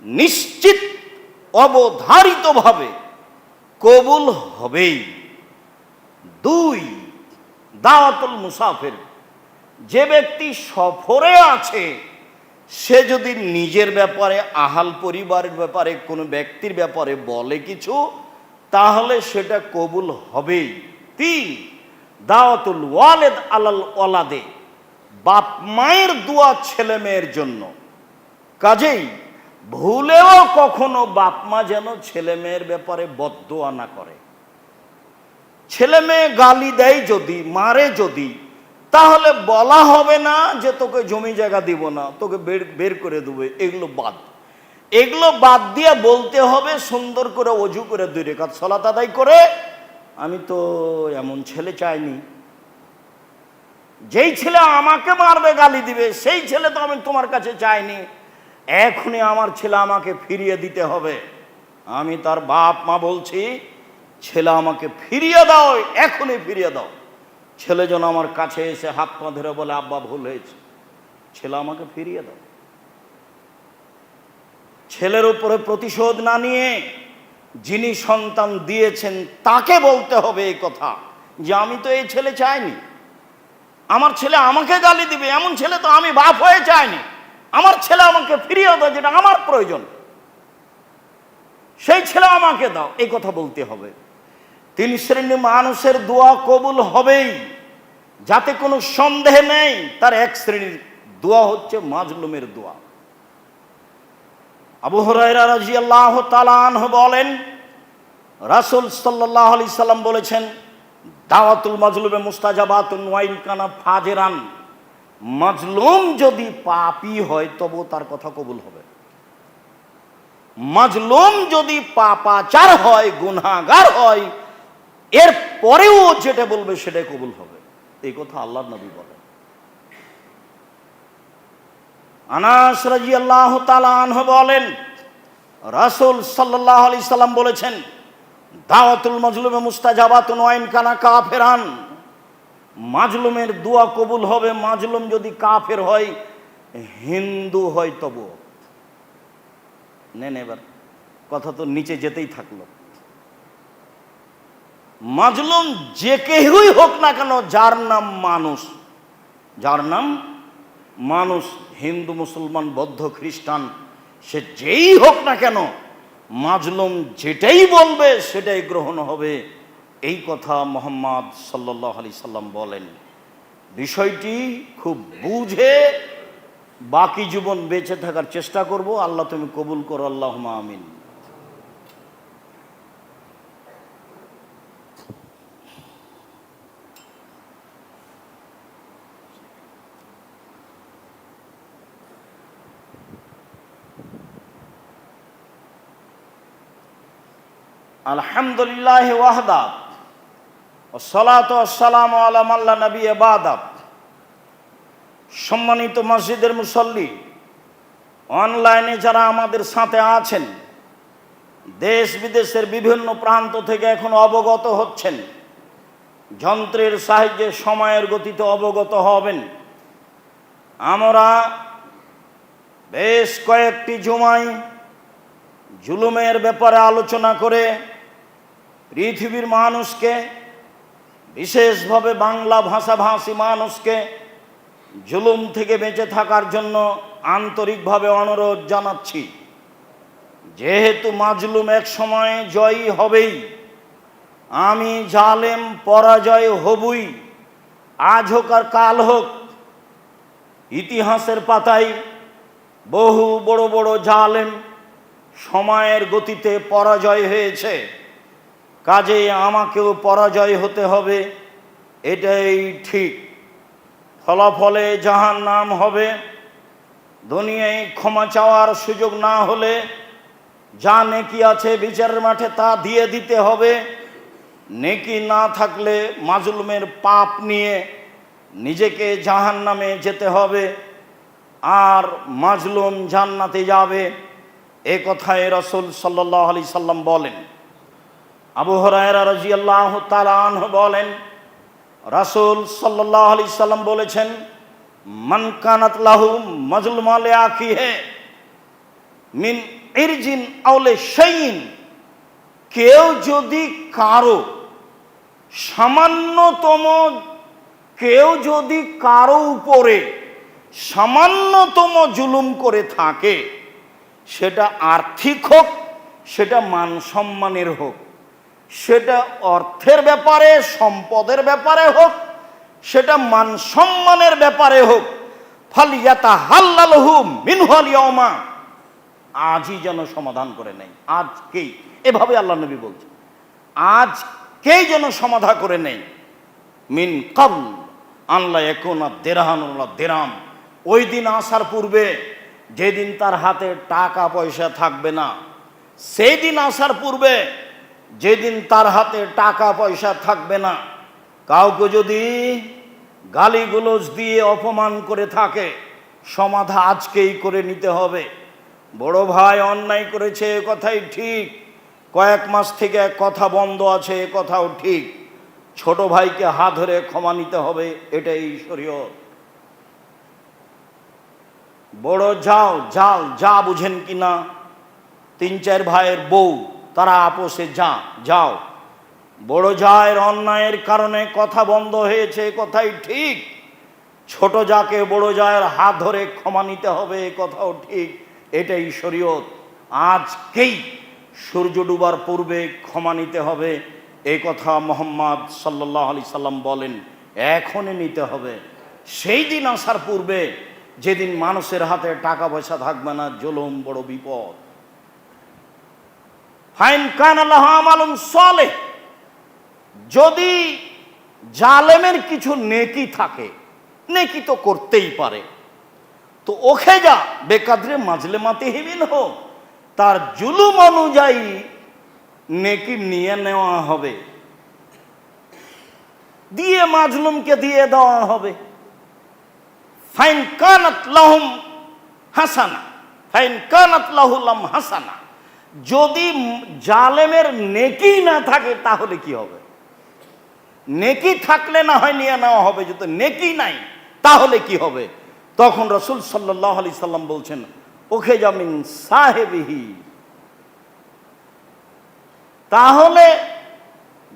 নিশ্চিত অবধারিতভাবে কবুল হবেই। দুই, দাওয়াতুল মুসাফির, যে ব্যক্তি সফরে আছে সে যদি নিজের ব্যাপারে, আহাল পরিবারের ব্যাপারে, কোনো ব্যক্তির ব্যাপারে বলে কিছু, তাহলে সেটা কবুল হবেই। তিন, দাওয়াতুল ওয়ালিদ আলাল ওয়ালাদে, বাপ মায়ের দোয়া ছেলে মেয়ের জন্য। কাজেই ভুলেও কখনো বাপ মা যেন ছেলে মেয়ের ব্যাপারে বদদোয়া না করে। ছেলে মেয়ে গালি দেয় যদি, মারে যদি, তাহলে বলা হবে না যে তোকে জমি জায়গা দিব না, তোকে বের করে দেবে। এগুলো বাদ দিয়ে বলতে হবে, সুন্দর করে ওযু করে 2 রাকাত সালাত আদায় করে, আমি তো এমন ছেলে চাইনি। যেই ছেলে আমাকে মারবে, গালি দিবে, সেই ছেলে তো আমি তোমার কাছে চাইনি। এখনই আমার ছেলে আমাকে ফিরিয়ে দিতে হবে। আমি তার বাপ মা বলছি, ছেলে আমাকে ফিরিয়ে দাও, এখনই ফিরিয়ে দাও। ছেলে যেন আমার কাছে এসে হাত পা ধরে বলে, আব্বা ভুল হয়েছে, ছেলে আমাকে ফিরিয়ে দাও। ছেলের উপরে প্রতিশোধ না নিয়ে যিনি সন্তান দিয়েছেন তাকে বলতে হবে এই কথা, যে আমি তো এই ছেলে চাইনি, আমার ছেলে আমাকে গালি দিবে, এমন ছেলে তো আমি বাপ হয়ে চাইনি। আমার ছেলে আমাকে ফিরিয়ে দাও, যেটা আমার প্রয়োজন, সেই ছেলে আমাকে দাও, এই কথা বলতে হবে। 3 শ্রেণীর মানুষের দোয়া কবুল হবেই, যাতে কোনো সন্দেহ নেই। তার 1 শ্রেণীর দোয়া হচ্ছে মাজলুমের দোয়া। আবু হুরায়রা রাদিয়াল্লাহু তাআলা আনহু বলেন, রাসূল সাল্লাল্লাহু আলাইহি সাল্লাম বলেছেন, দাওয়াতুল মাজলুমে মুস্তাজাবাতুন ওয়া ইন কানা ফাজিরান, মাজলুম যদি পাপী হয় তবু তার কথা কবুল হবে। মাজলুম যদি পাপাচার হয়, গুনাহগার হয়, এর পরেও যেটা বলবে সেটাই কবুল হবে। এই কথা আল্লাহর নবী বলেন। আনাস রাদিয়াল্লাহু তাআলা আনহু বলেন, রাসূল সাল্লাল্লাহু আলাইহি সাল্লাম বলেছেন, দাওয়াতুল মাজলুমে মুস্তাজাবাতুন ওয়া ইন কানা কাফিরান, মাজলুমের দোয়া কবুল হবে, মাজলুম যদি কাফের হয়, হিন্দু হয় তবু। নেন এবার কথা তো নিচে যেতেই থাকলো। মাজলুম যে কেউই হোক না কেন, যার নাম মানুষ, যার নাম মানুষ, হিন্দু, মুসলমান, বৌদ্ধ, খ্রিস্টান, সে যেই হোক না কেন, মাজলুম যেটাই বলবে সেটাই গ্রহণ হবে, এই কথা মুহাম্মদ সাল্লাল্লাহু আলাইহি সাল্লাম বলেন। বিষয়টি খুব বুঝে বাকি জীবন বেঁচে থাকার চেষ্টা করব। আল্লাহ তুমি কবুল করো, আল্লাহুম্মা আমিন। আলহামদুলিল্লাহি ওয়াহদা ওয়াসসালাতু ওয়াসসালামু আলা মান লা নাবিয়্যা বা'দা। সম্মানিত মসজিদের মুসল্লি, অনলাইনে যারা আমাদের সাথে আছেন, দেশ বিদেশের বিভিন্ন প্রান্ত থেকে এখন অবগত হচ্ছেন, যন্ত্রের সাহায্যে সময়ের গতিতে অবগত হবেন। আমরা বেশ কয়েকটি জুমায় জুলুমের ব্যাপারে আলোচনা করে পৃথিবীর মানুষকে, বিশেষভাবে বাংলা ভাষাভাষী মানুষকে জুলুম থেকে বেঁচে থাকার জন্য আন্তরিকভাবে অনুরোধ জানাচ্ছি। যেহেতু মাজলুম এক সময় জয়ী হবেই, আমি জালেম পরাজয় হবই, আজ হোক আর কাল হোক। ইতিহাসের পাতায় বহু বড় বড় জালেম সময়ের গতিতে পরাজয় হয়েছে, কাজেই আমাকেও পরাজয় হতে হবে, এটাই ঠিক। ফলাফলে জাহান্নাম হবে। দুনিয়ায় ক্ষমা চাওয়ার সুযোগ না হলে যা নেকি আছে বিচারের মাঠে তা দিয়ে দিতে হবে। নেকি না থাকলে মাজলুমের পাপ নিয়ে নিজেকে জাহান্নামে যেতে হবে, আর মাজলুম জান্নাতে যাবে। এ কথায় রাসূল সাল্লাল্লাহু আলাইহি সাল্লাম বলেন। আবু হুরায়রা রাদিয়াল্লাহু তাআলা আনহু বলেন, রাসূল সাল্লাল্লাহু আলাইহি সাল্লাম বলেছেন, মান কানাত লাহু মাজলুমা লিআখিহি মিন ইরজিন আও লিশাইইন, কেউ যদি কারো সামান্যতম, কেউ যদি কারো উপরে সামান্যতম জুলুম করে থাকে, সেটা আর্থিক হোক, সেটা মান সম্মানের হোক, সেটা অর্থের ব্যাপারে, সম্পদের ব্যাপারে হোক, সেটা মান সম্মানের ব্যাপারে হোক, ফালিয়াতাহাল্লালহু মিনহুল ইয়াওমা, আজই যেন সমাধান করে নেয়, আজকেই। এভাবে আল্লাহ নবী বলছেন, আজকেই যেন সমাধান করে নেয়। মিন কাবল আন লা ইয়াকুনা দিরহামুন ওয়া দিরহাম, ওই দিন আসার পূর্বে, যেদিন তার হাতে টাকা পয়সা থাকবে না, সেই দিন আসার পূর্বে, যেদিন তার হাতে টাকা পয়সা থাকবে না, কাউকে যদি গালিগুলোজ দিয়ে অপমান করে থাকে, সমাধা আজকেই করে নিতে হবে। বড় ভাই অন্যায় করেছে, এ কথাই ঠিক, কয়েক মাস থেকে কথা বন্ধ আছে, এ কথাও ঠিক। ছোট ভাইকে হাত ধরে ক্ষমা নিতে হবে, এটাই শরীয়ত। বড় যাও জাল যা বুঝেন কিনা, 3-4 ভাইয়ের বউ, তারা আপোষে যাও। বড় জায়ের অন্যায়ের কারণে কথা বন্ধ হয়েছে, কথাই ঠিক। ছোট যাকে বড় জায়ের হাত ধরে ক্ষমা নিতে হবে, কথাও ঠিক, এটাই শরীয়ত। আজকেই সূর্য ডুবার পূর্বে ক্ষমা নিতে হবে, এই কথা মুহাম্মদ সাল্লাল্লাহু আলাইহি সাল্লাম বলেন। এখনই নিতে হবে, সেই দিন আসার পূর্বে, যেদিন মানুষের হাতে টাকা পয়সা থাকবে না, জুলুম বড় বিপদ। ফাইন কানা লাহু আমালুন সালেহ, যদি জালেমের কিছু নেকি থাকে, নেকি তো করতেই পারে, তো ওখে যা বেকাদরে মাজলেমাতিহি মিনহু, তার জুলুম অনুযায়ী নেকি নিয়ে নেওয়া হবে, দিয়ে মাজলুমকে দিয়ে দেওয়া হবে। ফাইন কানাত লাহুম হাসানা, ফাইন কানাত লাহুলাম হাসানা, যদি জালেমের নেকি না থাকে তাহলে কি হবে? নেকি থাকলে না হয় নিয়ে নেওয়া হবে, যদি নেকি নাই তাহলে কি হবে? তখন রাসূল সাল্লাল্লাহু আলাইহি সাল্লাম বলছেন, ওখে জামিন সাহেবিহি, তাহলে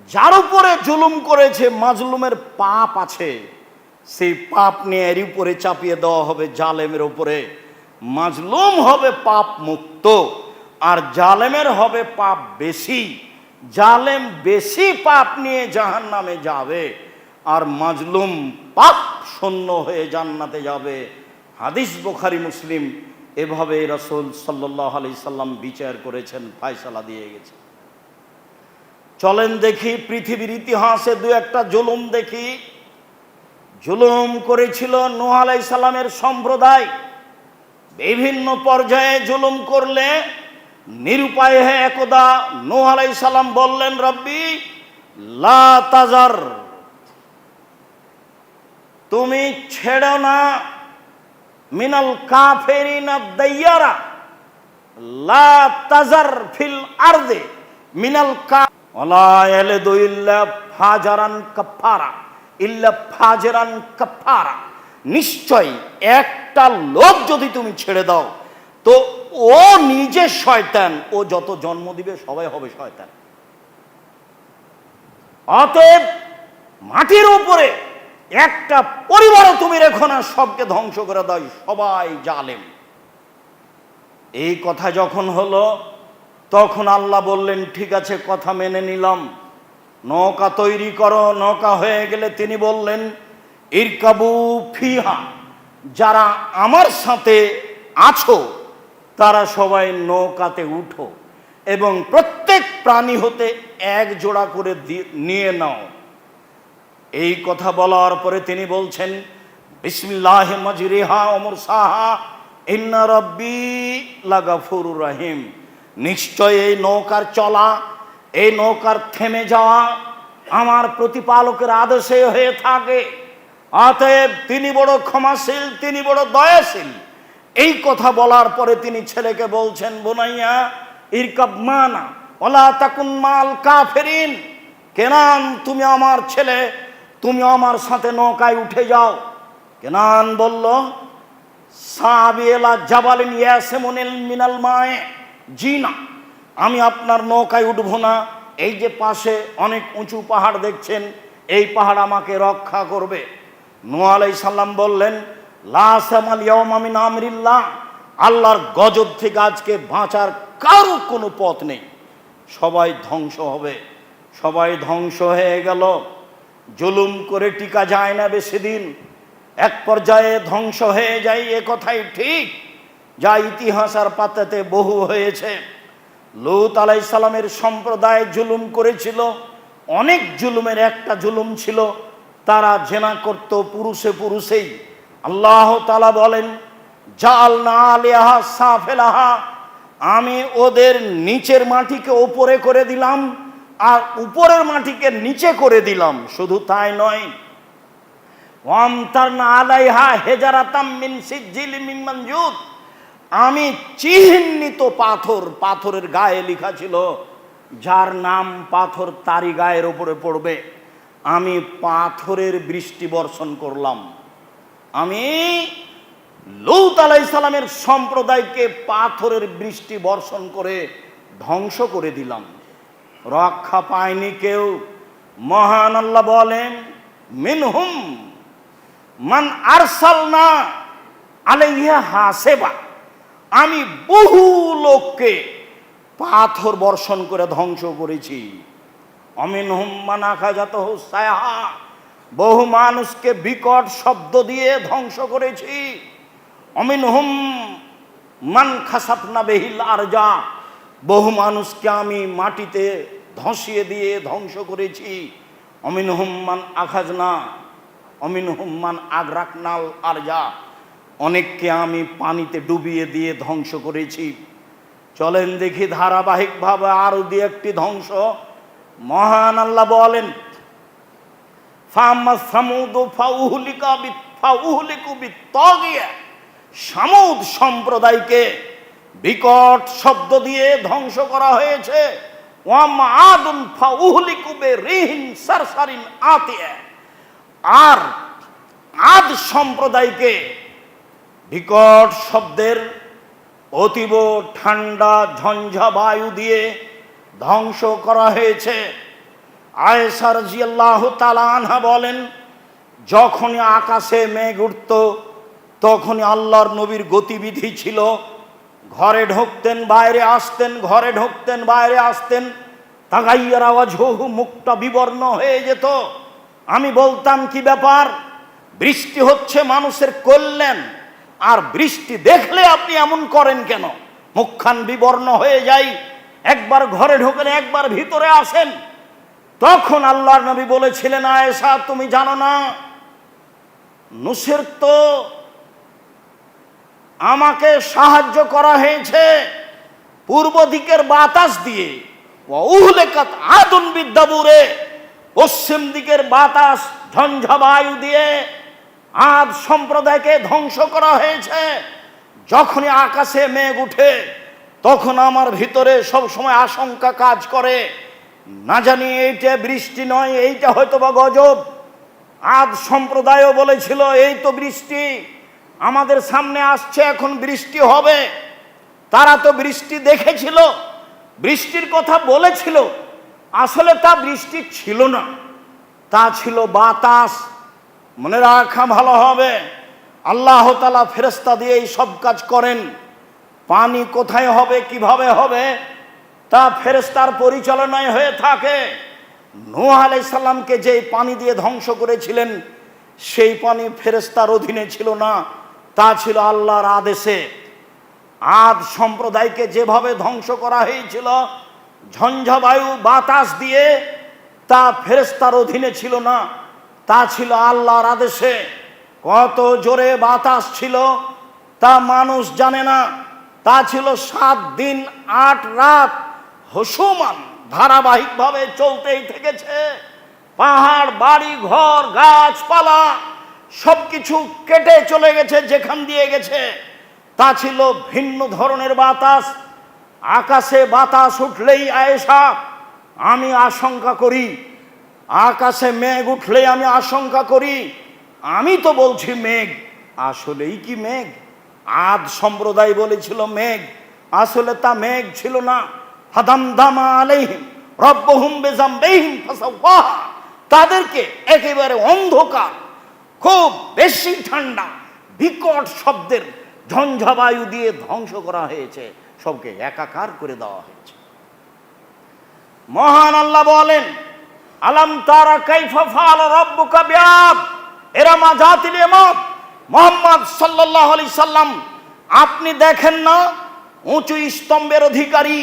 যার উপরে জুলুম করেছে মাজলুমের পাপ আছে, সেই পাপ নিয়ে এর উপরে চাপিয়ে দেওয়া হবে জালেমের উপরে। মাজলুম হবে পাপ মুক্ত, আর জালেমের হবে পাপ বেশি। জালেম বেশি পাপ নিয়ে জাহান্নামে যাবে, আর মাজলুম পাপ শূন্য হয়ে জান্নাতে যাবে। হাদিস বুখারী মুসলিম, এভাবে রাসূল সাল্লাল্লাহু আলাইহি সাল্লাম বিচার করেছেন, ফয়সালা দিয়ে গেছে। চলেন দেখি পৃথিবীর ইতিহাসে দু একটা জুলুম দেখি। জুলুম করেছিল নূহ আলাইহিস সালামের সম্প্রদায়। বিভিন্ন পর্যায়ে জুলুম করলে নিরুপায় হয়ে একদা নূহ আলাইহিস সালাম বললেন, রব্বি লা তাজার, তুমি ছেড়ো না মিনাল কাফিরিনা দাইয়ারা, লা তাজার ফিল আরদে মিনাল কা ওয়ালা ইয়ালিদু ইল্লা ফাজারান কাফারা, ইল্লা ফাজরান কাফারা। নিশ্চয় একটা লোক যদি তুমি ছেড়ে দাও তো ও নিজে শয়তান, ও যত জন্ম দিবে সবাই হবে শয়তান। অতএব মাটির উপরে একটা পরিবারও তুমি রেখো না, সবকে ধ্বংস করে দাও, সবাই জালেম। এই কথা যখন হলো তখন আল্লাহ বললেন, ঠিক আছে, কথা মেনে নিলাম, নৌকা তৈরি করো। নৌকা হয়ে গেলে তিনি বললেন, ইরকাবু ফিহা, যারা আমার সাথে আছো তারা সবাই নৌকাতে উঠো এবং প্রত্যেক প্রাণী হতে এক জোড়া করে নিয়ে নাও। এই কথা বলার পরে তিনি বলছেন, বিসমিল্লাহি মাজরিহা ওয়া মুরসাহা ইন্না রাব্বি লাগাফুরুর রহিম। নিশ্চয় এই নৌকার চলা, এই নৌকার থেমে যাওয়া আমার প্রতিপালকের আদেশে হয়ে থাকে। অতএব তিনি বড় ক্ষমাশীল, তিনি বড় দয়াশীল। এই কথা বলার পরে তিনি ছেলেকে বলছেন, বুনাইয়া ইরকাব মানা ওয়ালা তাকুন মাল কাফিরিন, কেনান তুমি আমার ছেলে, তুমি আমার সাথে নৌকায় উঠে যাও। কেনান বলল, সাবিলা জাবালিন ইয়াসমুনিল মিনাল মায়ে, জি না, আমি আপনার নৌকায় উঠবো না। এই যে পাশে অনেক উঁচু পাহাড় দেখছেন, এই পাহাড় আমাকে রক্ষা করবে। নূহ আলাইহিস সালাম বললেন, লা সামাল ইয়াউমা মিন আমরিল্লাহ, আল্লাহর গজব থেকে আজকে বাঁচার কারো কোনো পথ নেই, সবাই ধ্বংস হবে। সবাই ধ্বংস হয়ে গেল। জুলুম করে টিকা যায় না বেশি দিন, এক পর্যায়ে ধ্বংস হয়ে যায়, এ কথাই ঠিক, যা ইতিহাস আর পাতাতে বহু হয়েছে। লূত আলাইহিস সালামের সম্প্রদায় জুলুম করেছিল। অনেক জুলুমের একটা জুলুম ছিল, তারা জেনা করত পুরুষে পুরুষেই। আল্লাহ তাআলা বলেন, জাআলনা আলিয়াহা সাফিলাহা, আমি ওদের নিচের মাটিকে ওপরে করে দিলাম আর উপরের মাটিকে নিচে করে দিলাম। শুধু তাই নয়, ওয়ামতারনা আলাইহা হেজারাতাম মিন সিজিলিম মিন মানজুদ, আমি চিহ্নিত পাথর, পাথরের গায়ে লেখা ছিল যার নাম পাথর তারই গায়ের উপরে পড়বে, আমি পাথরের বৃষ্টি বর্ষণ করলাম। আমি লূত আলাইহিস সালামের সম্প্রদায়কে পাথরের বৃষ্টি বর্ষণ করে ধ্বংস করে দিলাম। রক্ষা পায়নি কেউ। মহান আল্লাহ বলেন, মিনহুম মান আরসালনা আলাইহা হাসেবা, আমি বহু লোককে পাথর বর্ষণ করে ধ্বংস করেছি। অমিনহুম মান আখাযাতহু সায়হা, বহু মানুষকে বিকট শব্দ দিয়ে ধ্বংস করেছি। অমিনহুম মান খাসাফনা বিহিল আরজা, বহু মানুষকে আমি মাটিতে ধসিয়ে দিয়ে ধ্বংস করেছি। অমিনহুম মান আখাজনা অমিনহুম মান আগরাকনাল আরজা, অনেককে আমি পানিতে ডুবিয়ে দিয়ে ধ্বংস করেছি। চলেন দেখি ধারাবাহিকভাবে আরো দিয়ে একটি ধ্বংস। মহান আল্লাহ বলেন, ফাম্মা সামুদ ফাউহলিকু বিত্তাগিয়া, সামুদ সম্প্রদায়কে বিকট শব্দ দিয়ে ধ্বংস করা হয়েছে। ওয়াম আদুন ফাউহলিকু বিরিহিন সারসারিন আতিয়া, আর আদ সম্প্রদায়কে বিকট শব্দের অতীব ঠান্ডা ঝঞ্ঝা বায়ু দিয়ে ধ্বংস করা হয়েছে। আয়েশা রাদিয়াল্লাহু তাআলা আনহা বলেন, যখনই আকাশে মেঘ উঠত তখনই আল্লাহর নবীর গতিবিধি ছিল, ঘরে ঢুকতেন বাইরে আসতেন, ঘরে ঢুকতেন বাইরে আসতেন। তাগাইয়ারা ওয়াজহুহু, মুখটা বিবর্ণ হয়ে যেত। আমি বলতাম, কি ব্যাপার? বৃষ্টি হচ্ছে মানুষের কল্যাণ, আর বৃষ্টি দেখলে আপনি এমন করেন কেন? মুখখান বিবর্ণ হয়ে যায়। একবার ঘরে ঢোকেন, একবার ভিতরে আসেন। তখন আল্লাহর নবী বলেছিলেন, আয়েশা তুমি জানো না, নুসের তো আমাকে সাহায্য করা হয়েছে পূর্ব দিকের বাতাস দিয়ে, উহলেকাত আদুন বিদ্দাবুরে, পশ্চিম দিকের বাতাস ঝঞ্ঝা বায়ু দিয়ে আদ সম্প্রদায়কে ধ্বংস করা হয়েছে। যখনই আকাশে মেঘ উঠে তখন আমার ভিতরে সব সময় আশঙ্কা কাজ করে, না জানি এইটা বৃষ্টি নয়, এইটা হয়তো বা গজব। আদ সম্প্রদায়ও বলেছিল, এই তো বৃষ্টি আমাদের সামনে আসছে, এখন বৃষ্টি হবে। তারা তো বৃষ্টি দেখেছিল, বৃষ্টির কথা বলেছিল, আসলে তা বৃষ্টি ছিল না, তা ছিল বাতাস। মনে রাখা ভালো হবে, আল্লাহ তাআলা ফেরেশতা দিয়ে এই সব কাজ করেন। পানি কোথায় হবে, কিভাবে হবে, তা ফেরেশতার পরিচালনায় হয়ে থাকে। নূহ আলাইহিস সালামকে যে পানি দিয়ে ধ্বংস করেছিলেন, সেই পানি ফেরেশতার অধীনে ছিল না, তা ছিল আল্লাহর আদেশে। আদ সম্প্রদায়কে যেভাবে ধ্বংস করা হয়েছিল ঝঞ্ঝা বায়ু বাতাস দিয়ে, তা ফেরেশতার অধীনে ছিল না, তা ছিল আল্লাহর আদেশে। কত জোরে বাতাস ছিল তা মানুষ জানে না। তা ছিল 7 দিন 8 রাত হসুমান ধারাবাহিকভাবে চলতেই থেকেছে। পাহাড়, বাড়ি ঘর, গাছপালা সবকিছু কেটে চলে গেছে যেখান দিয়ে গেছে। তা ছিল ভিন্ন ধরনের বাতাস। আকাশে বাতাস উঠলেই আয়েশা আমি আশঙ্কা করি, আকাশে মেঘ উঠলেই আমি আশঙ্কা করি, আমি তো বলছি মেঘ, আসলেই কি মেঘ? আদ সম্প্রদায় বলেছিল মেঘ, আসলে তা মেঘ ছিল না। ফাদামদামা আলাইহিম রব্বুহুম বিযামবিহিম ফাসাওয়াহা, তাদেরকে একেবারে অন্ধকার, খুব বেশি ঠান্ডা, বিকট শব্দের ঝঞ্ঝাবায়ু দিয়ে ধ্বংস করা হয়েছে, সবকে একাকার করে দেওয়া হয়েছে। মহান আল্লাহ বলেন, আলাম তারা কাইফা ফাআলা রাব্বুকা বিআদ ইরামা যাতিল ইমাদ। মুহাম্মদ সাল্লাল্লাহু আলাইহি সাল্লাম, আপনি দেখেন না উঁচু স্তম্ভের অধিকারী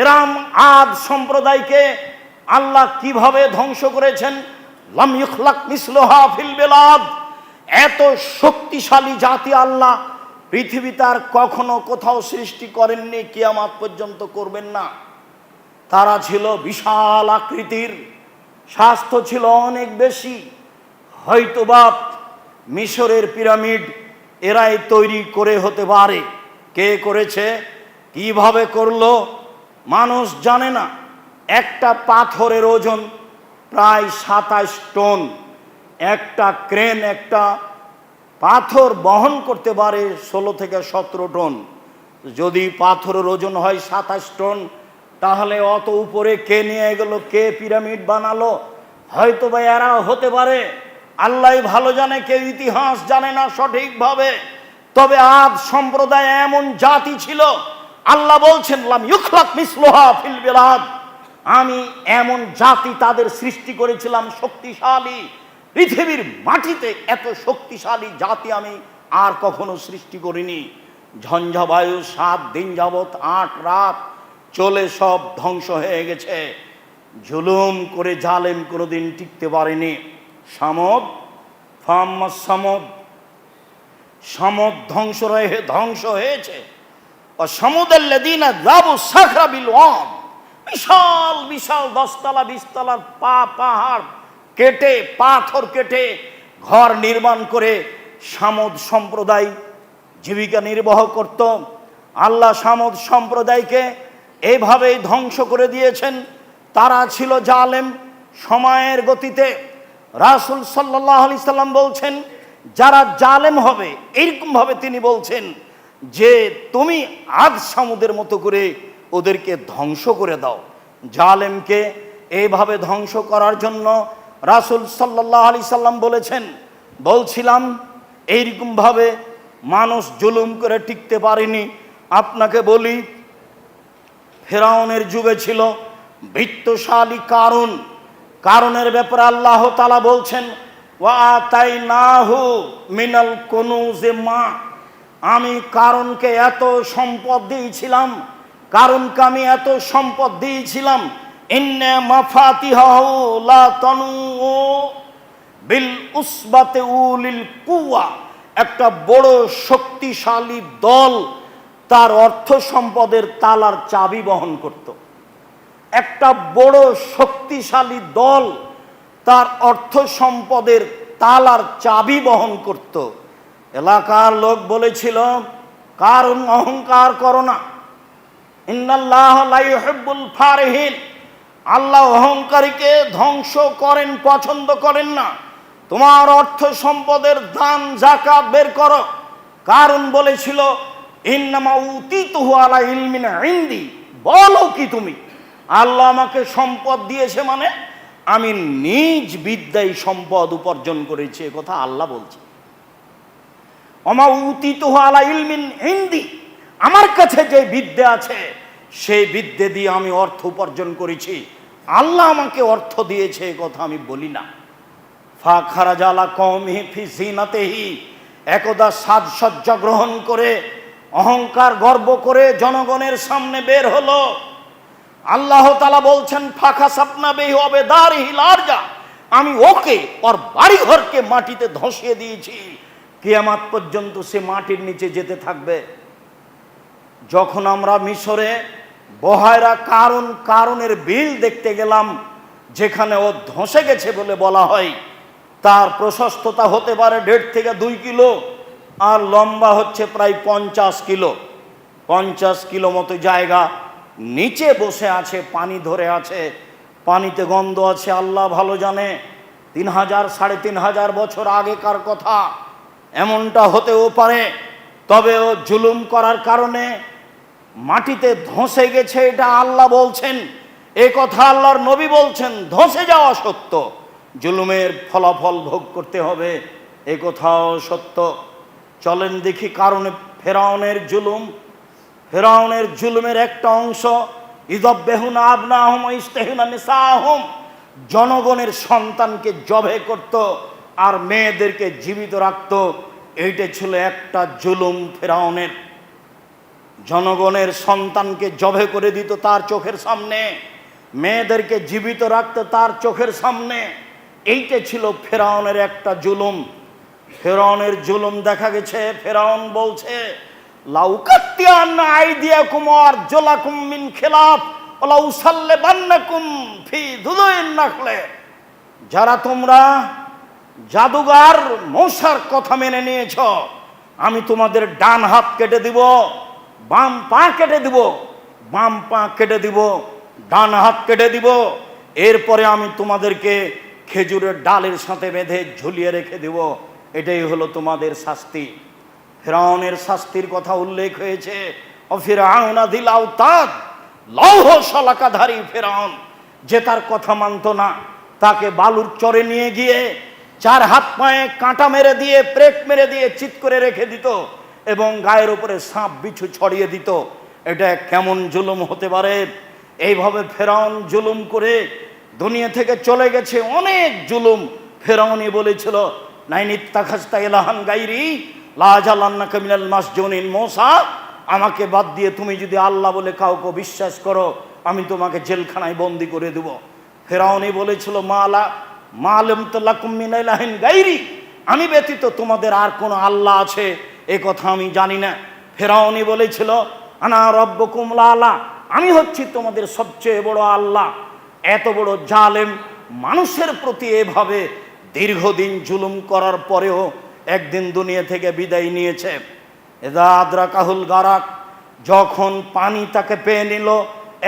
ইরাম আদ সম্প্রদায়কে আল্লাহ কিভাবে ধ্বংস করেছেন? লাম ইখলাক মিসলুহা ফিল বিলাদ, এত শক্তিশালী জাতি আল্লাহ পৃথিবীতে আর কখনো কোথাও সৃষ্টি করেননি, কিয়ামত পর্যন্ত করবেন না। তারা ছিল বিশাল আকৃতির, স্বাস্থ্য ছিল অনেক বেশি, হয়তোবা মিশরের পিরামিড এরাই তৈরি করে হতে পারে। কে করেছে, কিভাবে করলো মানুষ জানে না। একটা পাথরের ওজন প্রায় 27 টন। একটা ক্রেন একটা পাথর বহন করতে পারে 16 থেকে 17 টন। যদি পাথরের ওজন হয় 27 টন, তাহলে অত উপরে কে নিয়ে গেল, কে পিরামিড বানালো? হয়তো বা এরা হতে পারে, আল্লাহ ভালো জানে, কেউ ইতিহাস জানে না সঠিকভাবে। তবে আদ সম্প্রদায় এমন জাতি ছিল, আল্লাহ বলছেন লাম ইখলাক মিসলুহা ফিল বিলাদ, আমি এমন জাতি তাদের সৃষ্টি করেছিলাম শক্তিশালী। পৃথিবীর মাটিতে এত শক্তিশালী জাতি আমি আর কখনো সৃষ্টি করিনি। ঝঞ্ঝাবায়ু 7 দিন যাবত 8 রাত চলে সব ধ্বংস হয়ে গেছে। জুলুম করে জালেম কোনোদিন টিকতে পারেনি। সামদ সামদ ধ্বংস হয়েছে। সমুদাল্লাযীনা যাবু সাখরা বিল ওয়াদ, বিশাল বিশাল 10 তলা 20 তলার পাহাড় কেটে, পাথর কেটে ঘর নির্মাণ করে সামদ সম্প্রদায় জীবিকা নির্বাহ করত। আল্লাহ সামদ সম্প্রদায়কে এইভাবেই ধ্বংস করে দিয়েছেন। তারা ছিল জালেম। সময়ের গতিতে রাসূল সাল্লাল্লাহু আলাইহি সাল্লাম বলছেন, যারা জালেম হবে এইরকমভাবে তিনি বলছেন যে তুমি আদ সামুদের মতো করে ওদেরকে ধ্বংস করে দাও। জালেমকে এইভাবে ধ্বংস করার জন্য রাসূল সাল্লাল্লাহু আলাইহি সাল্লাম বলছিলাম এইরকমভাবে মানুষ জুলুম করে টিকতে পারেনি। আপনাকে বলি, ফেরাউনের যুগে ছিল বৃত্তশালী কারুন। কারুনের ব্যাপারে আল্লাহ তাআলা বলছেন, ওয়া আতাইনাহু মিনাল কুনুজে মা, আমি কারুনকে এত সম্পদ দিয়েছিলাম, কারুনকে আমি এত সম্পদ দিয়েছিলাম, ইন্না মাফাতিহাহু লা তানু বিল উসবাতে উলিল কুওয়া, একটা বড় শক্তিশালী দল তার অর্থ সম্পদের তালার চাবি বহন করত। একটা বড় শক্তিশালী দল তার অর্থ সম্পদের তালার চাবি বহন করত। এলাকার লোক বলেছিল, কারণ অহংকার করো না, ইন্নাল্লাহ লা ইউহিব্বুল ফারিহিন, আল্লাহ অহংকারীকে ধ্বংস করেন, পছন্দ করেন না। তোমার অর্থ সম্পদের দান যাকাত বের করো। কারণ বলেছিল, ইন্নামা উতিতুহু আলা ইলমিন ইনদি, বলো কি তুমি, আল্লাহ আমাকে সম্পদ দিয়েছে মানে আমি নিজ বিদ্যায় সম্পদ উপার্জন করেছি, এ কথা আল্লাহ বলছে। ওমা উতিতুহু আলা ইলমিন ইনদি, আমার কাছে যে বিদ্যা আছে সেই বিদ্যা দিয়ে আমি অর্থ উপার্জন করেছি, আল্লাহ আমাকে অর্থ দিয়েছে, এ কথা আমি বলি না। ফাখারাজা আলা কওমিহি ফি জিনাতিহি, একদা সাজসজ্জা গ্রহণ করে অহংকার গর্ব করে জনগণের সামনে বের হলো। আল্লাহ তাআলা বলছেন, ফাখাসাফনা বিহি ওয়া বিদারিহিল আরজা, আমি ওকে ওর বাড়ি ঘরকে মাটিতে ধসিয়ে দিয়েছি, কিয়ামত পর্যন্ত সে মাটির নিচে যেতে থাকবে। যখন আমরা মিশরে বহায়রা কারুনের বিল দেখতে গেলাম, যেখানে ও ধসে গেছে বলে বলা হয়, তার প্রশস্ততা হতে পারে 1.5 থেকে 2 কিলো, আর লম্বা হচ্ছে প্রায় 50 কিলো। 50 কিলো মতো জায়গা নিচে বসে আছে, পানি ধরে আছে, পানিতে গন্ধ আছে, আল্লাহ ভালো জানে। 3000 3500 বছর আগেকার কথা, এমনটা হতেও পারে। তবে ও জুলুম করার কারণে মাটিতে ধসে গেছে, এটা আল্লাহ বলছেন, এ কথা আল্লাহর নবী বলছেন। ধসে যাওয়া সত্য, জুলুমের ফলাফল ভোগ করতে হবে, এ কথাও সত্য। চলেন দেখি কারণে ফেরাউনের জুলুম। ফেরাউনের জুলুমের একটা অংশ, ইযাবহুনা আবনাহুম ওয়া ইস্তাহিউনা নিসাহুম, জনগণের সন্তানকে জবে করত আর মেয়েদেরকে জীবিত রাখত। এইটা ছিল একটা জুলুম ফেরাউনের। জনগণের সন্তানকে জবে করে দিত তার চোখের সামনে, মেয়েদেরকে জীবিত রাখত তার চোখের সামনে। এইটা ছিল ফেরাউনের একটা জুলুম। ফেরাউনের জুলুম দেখা গেছে, ফেরাউন বলছে, লাউকাত্তিয়ান্না আইদিয়াকুম ওয়া আরজুলাকুম মিন খিলাফ ওয়া লাউসাল্লিবান্নাকুম ফি দুদুইন নাখলে, যারা তোমরা জাদুগার মূসার কথা মেনে নিয়েছ, আমি তোমাদের ডান হাত কেটে দিব, বাম পা কেটে দিব, বাম পা কেটে দিব, ডান হাত কেটে দিব, এরপরে আমি তোমাদেরকে খেজুরের ডালের সাথে বেঁধে ঝুলিয়ে রেখে দিব, এটাই হলো তোমাদের শাস্তি। ফেরাউনের শাস্তির কথা উল্লেখ হয়েছে, ফিরআউনা যিল আওতাদ, লৌহ শলাকাধারী ফেরাউন, যে তার কথা মানত না, তাকে বালুর চরে নিয়ে গিয়ে 4 হাত পায়ে কাঁটা মেরে দিয়ে, প্রেক মেরে দিয়ে চিৎ করে রেখে দিত এবং গায়ের উপরে সাপ বিছু ছড়িয়ে দিত। এটা কেমন জুলুম হতে পারে? এইভাবে ফেরাউন জুলুম করে দুনিয়া থেকে চলে গেছে। অনেক জুলুম ফেরাউনই বলেছিল, নাইন ইত্তাখাযতা ইলাহান গায়রি লাজালান্নাকা মিনাল মাসজুনিন, মূসা আমাকে বাদ দিয়ে তুমি যদি আল্লাহ বলে কাউকে বিশ্বাস করো, আমি তোমাকে জেলখানায় বন্দি করে দেব। ফেরাউনই বলেছিল, মালাম লাকুম মিন ইলাহিন গায়রি, আমি ব্যতীত তোমাদের আর কোন আল্লাহ আছে এ কথা আমি জানি না। ফেরাউনই বলেছিল, আনা রব্বুকুম লালা, আমি হচ্ছি তোমাদের সবচেয়ে বড় আল্লাহ। এত বড় জালেম মানুষের প্রতি এভাবে দীর্ঘদিন জুলুম করার পরেও একদিন দুনিয়া থেকে বিদায় নিয়েছে। এদা আদ্রাকাহুল গারাক, যখন পানি তাকে পেয়ে নিল,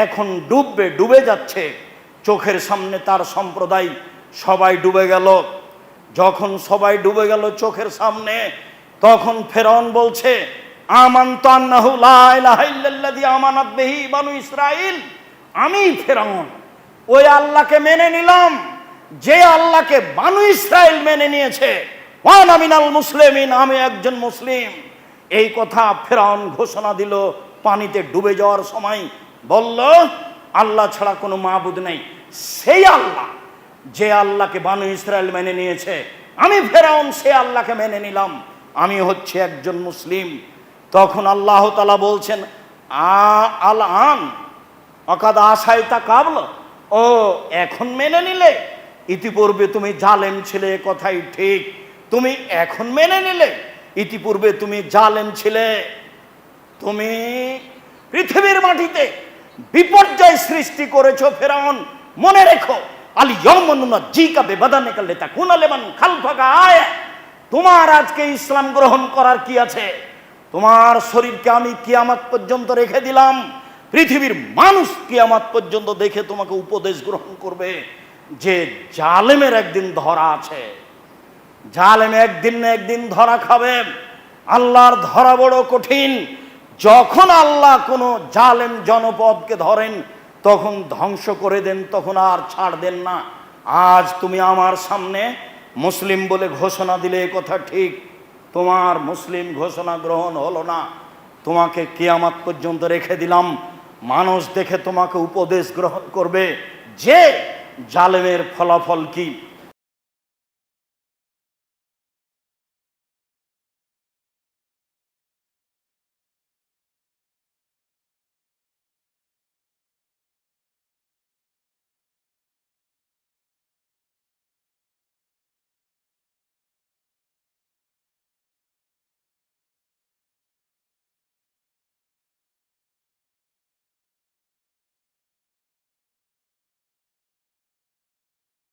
এখন ডুবে যাচ্ছে, চোখের সামনে তার সম্প্রদায় সবাই ডুবে গেল। যখন সবাই ডুবে গেল চোখের সামনে, তখন ফেরাউন বলছে, আমানতু আন্নাহু লা ইলাহা ইল্লাল্লাযী আমানাত বিহি বানু ইসরাঈল, আমি ফেরাউন ওই আল্লাহকে মেনে নিলাম যে আল্লাহকে বানু ইসরাইল মেনে নিয়েছে। ওয়ানা মিনাল মুসলিমিন, আমি একজন মুসলিম। এই কথা ফেরাউন ঘোষণা দিল পানিতে ডুবে যাওয়ার সময়। বলল, আল্লাহ ছাড়া কোনো মাবুদ নেই, সেই আল্লাহ যে আল্লাহকে বানু ইসরাইল মেনে নিয়েছে, আমি ফেরাউন সে আল্লাহকে মেনে নিলাম, আমি হচ্ছে একজন মুসলিম। তখন আল্লাহ তাআলা বলছেন, আল আন অকাদ আসাইতা কাবল, ও এখন মেনে নিলে? ইতিপূর্বে তুমি জালেম ছিলে, কথাই ঠিক, তুমি এখন মেনে নিলে? ইতিপূর্বে তুমি জালেম ছিলে, তুমি পৃথিবীর মাটিতে বিপর্যয় সৃষ্টি করেছো ফেরাউন। মনে রেখো, আল ইয়াউমা নুনাজ্জিকা বিবাদানিকা লিতাকুনা লিমান খালফাকা আয়া, তোমার আজকে ইসলাম গ্রহণ করার কি আছে? তোমার শরীরকে আমি কিয়ামত পর্যন্ত রেখে দিলাম, পৃথিবীর মানুষ কিয়ামত পর্যন্ত দেখে তোমাকে উপদেশ গ্রহণ করবে যে জালেমের একদিন ধরা আছে, জালেম একদিন না একদিন ধরা খাবে। আল্লাহর ধরা বড় কঠিন। যখন আল্লাহ কোনো জালেম জনপদকে ধরেন তখন ধ্বংস করে দেন, তখন আর ছাড় দেন না। আজ তুমি আমার সামনে মুসলিম বলে ঘোষণা দিলে, এ কথা ঠিক, তোমার মুসলিম ঘোষণা গ্রহণ হলো না, তোমাকে কিয়ামত পর্যন্ত রেখে দিলাম। মানুষ দেখে তোমাকে উপদেশ গ্রহণ করবে যে জালেমের ফলাফল কি।